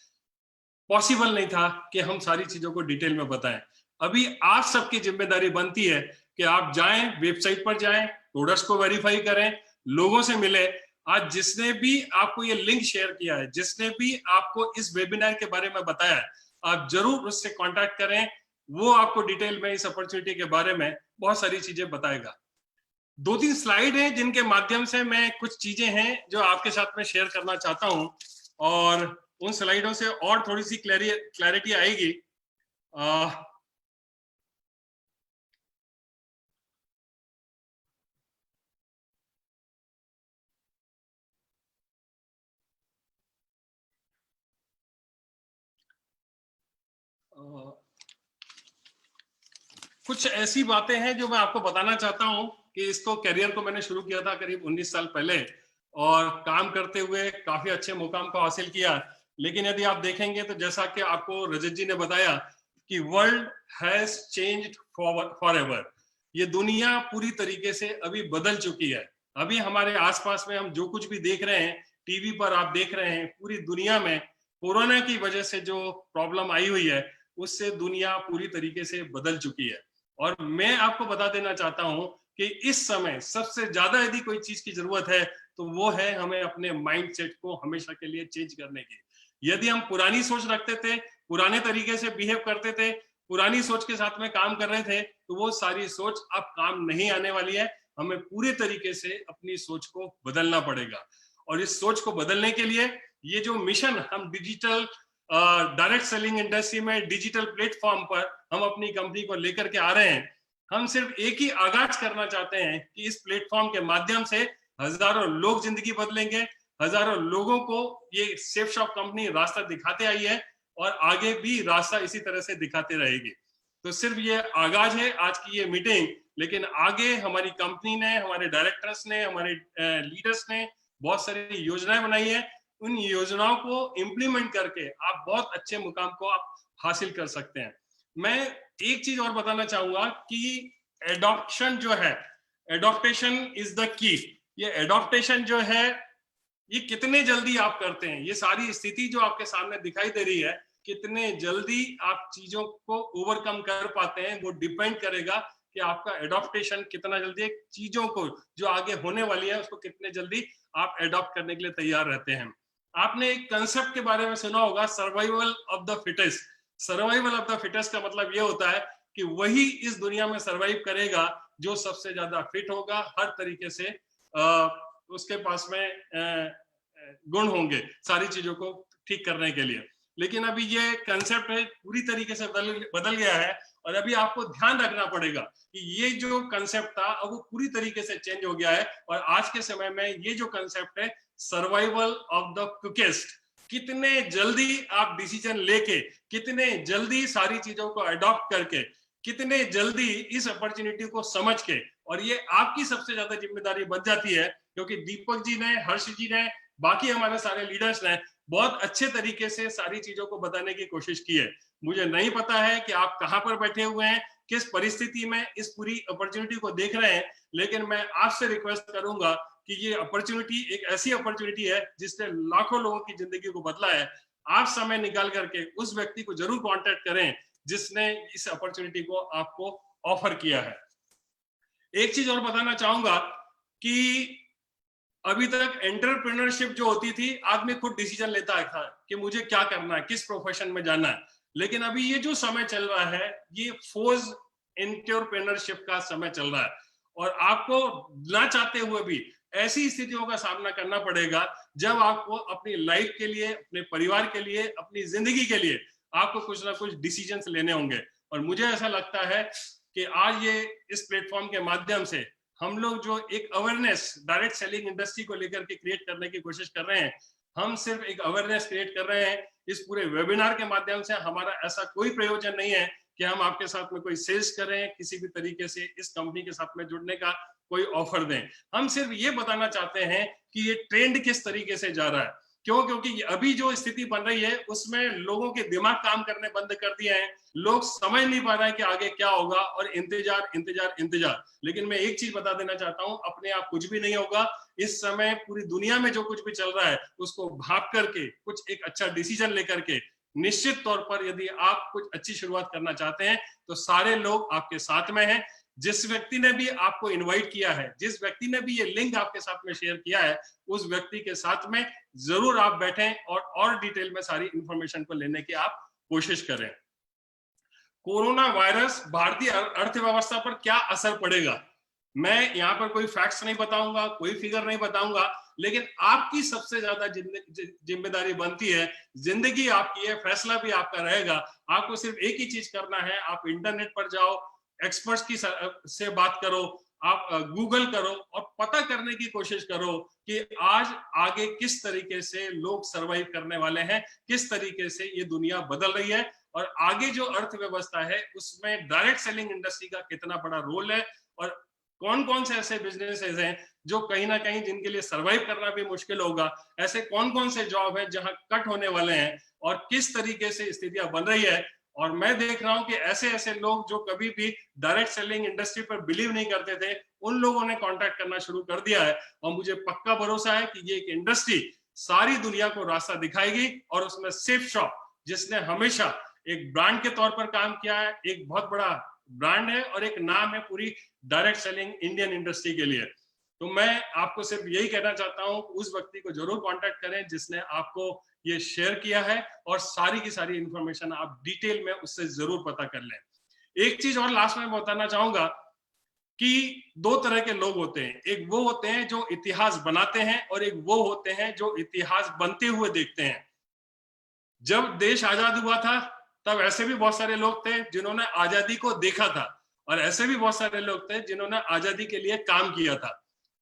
पॉसिबल नहीं था कि हम सारी चीजों को डिटेल में बताएं। अभी आप सबकी जिम्मेदारी बनती है कि आप जाएं, वेबसाइट पर जाएं, प्रोडक्ट्स को वेरीफाई करें, लोगों से मिले। आज जिसने भी आपको ये लिंक शेयर किया है, जिसने भी आपको इस वेबिनार के बारे में बताया है, आप जरूर उससे कांटेक्ट करें। वो आपको डिटेल में इस अपॉर्चुनिटी के बारे में बहुत सारी चीजें बताएगा। 2-3 स्लाइड हैं जिनके माध्यम से मैं कुछ चीजें हैं जो आपके साथ में शेयर करना चाहता हूं, और उन स्लाइडों से और थोड़ी सी क्लैरिटी आएगी। कुछ ऐसी बातें हैं जो मैं आपको बताना चाहता हूं कि इसको करियर को मैंने शुरू किया था करीब 19 साल पहले, और काम करते हुए काफी अच्छे मुकाम को हासिल किया। लेकिन यदि आप देखेंगे तो जैसा कि आपको रजत जी ने बताया कि world has changed for ever, ये दुनिया पूरी तरीके से अभी बदल चुकी है। अभी हमारे आसपास में हम जो कुछ भी देख रहे हैं, टीवी पर आप देख रहे हैं, पूरी दुनिया में कोरोना की वजह से जो प्रॉब्लम आई हुई है, उससे दुनिया पूरी तरीके से बदल चुकी है। और मैं आपको बता देना चाहता हूं कि इस समय सबसे ज्यादा यदि कोई चीज की जरूरत है तो वो है हमें अपने माइंडसेट को हमेशा के लिए चेंज करने की। यदि हम पुरानी सोच रखते थे, पुराने तरीके से बिहेव करते थे, पुरानी सोच के साथ में काम कर रहे थे, तो वो सारी सोच अब काम नहीं आने वाली है। हमें पूरे तरीके से अपनी सोच को बदलना पड़ेगा। और इस सोच को बदलने के लिए ये जो मिशन हम डिजिटल डायरेक्ट सेलिंग इंडस्ट्री में डिजिटल प्लेटफॉर्म पर हम अपनी कंपनी को लेकर के आ रहे हैं, हम सिर्फ एक ही आगाज करना चाहते हैं कि इस प्लेटफॉर्म के माध्यम से हजारों लोग जिंदगी बदलेंगे, हजारों लोगों को ये सेफ शॉप कंपनी रास्ता दिखाते आई है और आगे भी रास्ता इसी तरह से दिखाते रहेगी। तो सिर्फ ये आगाज है आज की ये मीटिंग, लेकिन आगे हमारी कंपनी ने, हमारे डायरेक्टर्स ने, हमारे लीडर्स ने बहुत सारी योजनाएं बनाई है। उन योजनाओं को इम्प्लीमेंट करके आप बहुत अच्छे मुकाम को आप हासिल कर सकते हैं। मैं एक चीज और बताना चाहूंगा कि एडॉप्शन जो है, एडॉप्टेशन इज द की। ये एडॉप्टेशन जो है ये कितने जल्दी आप करते हैं, ये सारी स्थिति जो आपके सामने दिखाई दे रही है, कितने जल्दी आप चीजों को ओवरकम कर पाते हैं, वो डिपेंड करेगा कि आपका एडॉप्टेशन कितना जल्दी, चीजों को जो आगे होने वाली है उसको कितने जल्दी आप एडॉप्ट करने के लिए तैयार रहते हैं। आपने एक कंसेप्ट के बारे में सुना होगा, survival of the fittest. Survival of the fittest का मतलब ये होता है कि वही इस दुनिया में सर्वाइव करेगा जो सबसे ज्यादा फिट होगा, हर तरीके से उसके पास में गुण होंगे सारी चीजों को ठीक करने के लिए। लेकिन अभी ये कंसेप्ट है पूरी तरीके से बदल गया है, और अभी आपको ध्यान रखना पड़ेगा कि ये जो कंसेप्ट था अब वो पूरी तरीके से चेंज हो गया है। और आज के समय में ये जो कंसेप्ट है सर्वाइवल ऑफ द क्विकेस्ट, कितने जल्दी आप डिसीजन लेके, कितने जल्दी सारी चीजों को अडॉप्ट करके, कितने जल्दी इस अपॉर्चुनिटी को समझ के, और ये आपकी सबसे ज्यादा जिम्मेदारी बन जाती है, क्योंकि दीपक जी ने, हर्ष जी ने, बाकी हमारे सारे लीडर्स ने बहुत अच्छे तरीके से सारी चीजों को बताने की कोशिश की है। मुझे नहीं पता है कि आप कहां पर बैठे हुए हैं, किस परिस्थिति में इस पूरी अपॉर्चुनिटी को देख रहे हैं, लेकिन मैं आपसे रिक्वेस्ट करूंगा कि ये अपॉर्चुनिटी एक ऐसी अपॉर्चुनिटी है जिसने लाखों लोगों की जिंदगी को बदला है। आप समय निकाल करके उस व्यक्ति को जरूर कांटेक्ट करें जिसने इस अपॉर्चुनिटी को आपको ऑफर किया है। एक चीज और बताना चाहूंगा कि अभी तक एंटरप्रेन्योरशिप जो होती थी, आदमी खुद डिसीजन लेता था कि मुझे क्या करना है, किस प्रोफेशन में जाना है। लेकिन अभी ये जो समय चल रहा है ये फोर्स एंटरप्रेन्योरशिप का समय चल रहा है, और आपको ना चाहते हुए भी ऐसी स्थितियों का सामना करना पड़ेगा जब आपको अपनी लाइफ के लिए, अपने परिवार के लिए, अपनी जिंदगी के लिए आपको कुछ ना कुछ डिसीजंस लेने होंगे। और मुझे ऐसा लगता है कि आज ये इस प्लेटफॉर्म के माध्यम से हम लोग जो एक अवेयरनेस डायरेक्ट सेलिंग इंडस्ट्री को लेकर के क्रिएट करने की कोशिश कर रहे हैं, हम सिर्फ एक अवेयरनेस क्रिएट कर रहे हैं। इस पूरे वेबिनार के माध्यम से हमारा ऐसा कोई प्रयोजन नहीं है कि हम आपके साथ में कोई सेल्स करें, किसी भी तरीके से इस कंपनी के साथ में जुड़ने का कोई ऑफर दें। हम सिर्फ ये बताना चाहते हैं कि ये ट्रेंड किस तरीके से जा रहा है। क्यों? क्योंकि अभी जो स्थिति बन रही है उसमें लोगों के दिमाग काम करने बंद कर दिए हैं, लोग समझ नहीं पा रहे हैं कि आगे क्या होगा, और इंतजार इंतजार इंतजार। लेकिन मैं एक चीज बता देना चाहता हूं, अपने आप कुछ भी नहीं होगा। इस समय पूरी दुनिया में जो कुछ भी चल रहा है उसको भाप करके कुछ एक अच्छा डिसीजन लेकर के, निश्चित तौर पर यदि आप कुछ अच्छी शुरुआत करना चाहते हैं तो सारे लोग आपके साथ में हैं। जिस व्यक्ति ने भी आपको इनवाइट किया है, जिस व्यक्ति ने भी ये लिंक आपके साथ में शेयर किया है, उस व्यक्ति के साथ में जरूर आप बैठें और डिटेल में सारी इंफॉर्मेशन को लेने की आप कोशिश करें। कोरोना वायरस भारतीय अर्थव्यवस्था पर क्या असर पड़ेगा, मैं यहाँ पर कोई फैक्ट्स नहीं बताऊंगा, कोई फिगर नहीं बताऊंगा, लेकिन आपकी सबसे ज्यादा जिम्मेदारी बनती है। जिंदगी आपकी है, फैसला भी आपका रहेगा। आपको सिर्फ एक ही चीज करना है, आप इंटरनेट पर जाओ, एक्सपर्ट्स की से बात करो, आप गूगल करो और पता करने की कोशिश करो कि आज आगे किस तरीके से लोग सरवाइव करने वाले हैं, किस तरीके से ये दुनिया बदल रही है, और आगे जो अर्थव्यवस्था है उसमें डायरेक्ट सेलिंग इंडस्ट्री का कितना बड़ा रोल है, और कौन कौन से ऐसे बिजनेसेस हैं जो कहीं ना कहीं जिनके लिए सरवाइव करना भी मुश्किल होगा, ऐसे कौन कौन से जॉब है जहां कट होने वाले हैं, और किस तरीके से स्थितियां बन रही है। और मैं देख रहा हूं कि ऐसे ऐसे लोग जो कभी भी डायरेक्ट सेलिंग इंडस्ट्री पर बिलीव नहीं करते थे, उन लोगों ने कांटेक्ट करना शुरू कर दिया है। और मुझे पक्का भरोसा है कि ये एक इंडस्ट्री सारी दुनिया को रास्ता दिखाएगी, और उसमें सेफ शॉप, जिसने हमेशा एक ब्रांड के तौर पर काम किया है, एक बहुत बड़ा ब्रांड है और एक नाम है पूरी डायरेक्ट सेलिंग इंडियन इंडस्ट्री के लिए। तो मैं आपको सिर्फ यही कहना चाहता हूं, उस व्यक्ति को जरूर कांटेक्ट करें जिसने आपको ये शेयर किया है, और सारी की सारी इंफॉर्मेशन आप डिटेल में उससे जरूर पता कर लें। एक चीज और लास्ट में बताना चाहूंगा कि दो तरह के लोग होते हैं, एक वो होते हैं जो इतिहास बनाते हैं, और एक वो होते हैं जो इतिहास बनते हुए देखते हैं। जब देश आजाद हुआ था तब ऐसे भी बहुत सारे लोग थे जिन्होंने आजादी को देखा था, और ऐसे भी बहुत सारे लोग थे जिन्होंने आजादी के लिए काम किया था।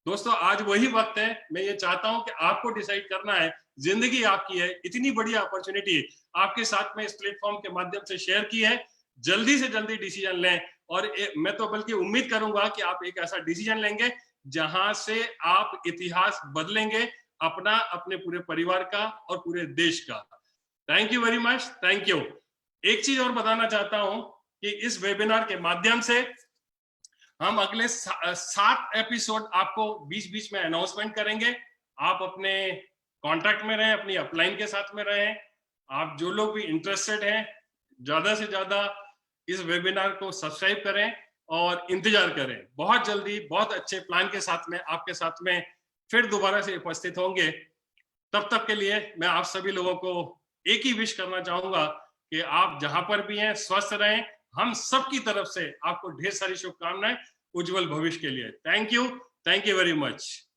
दोस्तों, आज वही वक्त है, मैं ये चाहता हूं कि आपको डिसाइड करना है, जिंदगी आपकी है, इतनी बड़ी अपॉर्चुनिटी आपके साथ में इस प्लेटफॉर्म के माध्यम से शेयर की है, जल्दी से जल्दी डिसीजन लें। और मैं तो बल्कि उम्मीद करूंगा कि आप एक ऐसा डिसीजन लेंगे जहां से आप इतिहास बदलेंगे, अपना, अपने पूरे परिवार का और पूरे देश का। Thank you very much, thank you. एक चीज और बताना चाहता हूं कि इस वेबिनार के माध्यम से हम अगले 7 एपिसोड आपको बीच बीच में अनाउंसमेंट करेंगे। आप अपने कॉन्टैक्ट में रहें, अपनी अपलाइन के साथ में रहें। आप जो लोग भी इंटरेस्टेड हैं, ज्यादा से ज्यादा इस वेबिनार को सब्सक्राइब करें और इंतजार करें। बहुत जल्दी बहुत अच्छे प्लान के साथ में आपके साथ में फिर दोबारा से उपस्थित होंगे। तब तक के लिए मैं आप सभी लोगों को एक ही विश करना चाहूंगा कि आप जहां पर भी हैं स्वस्थ रहें। हम सबकी तरफ से आपको ढेर सारी शुभकामनाएं उज्जवल भविष्य के लिए। Thank you very much.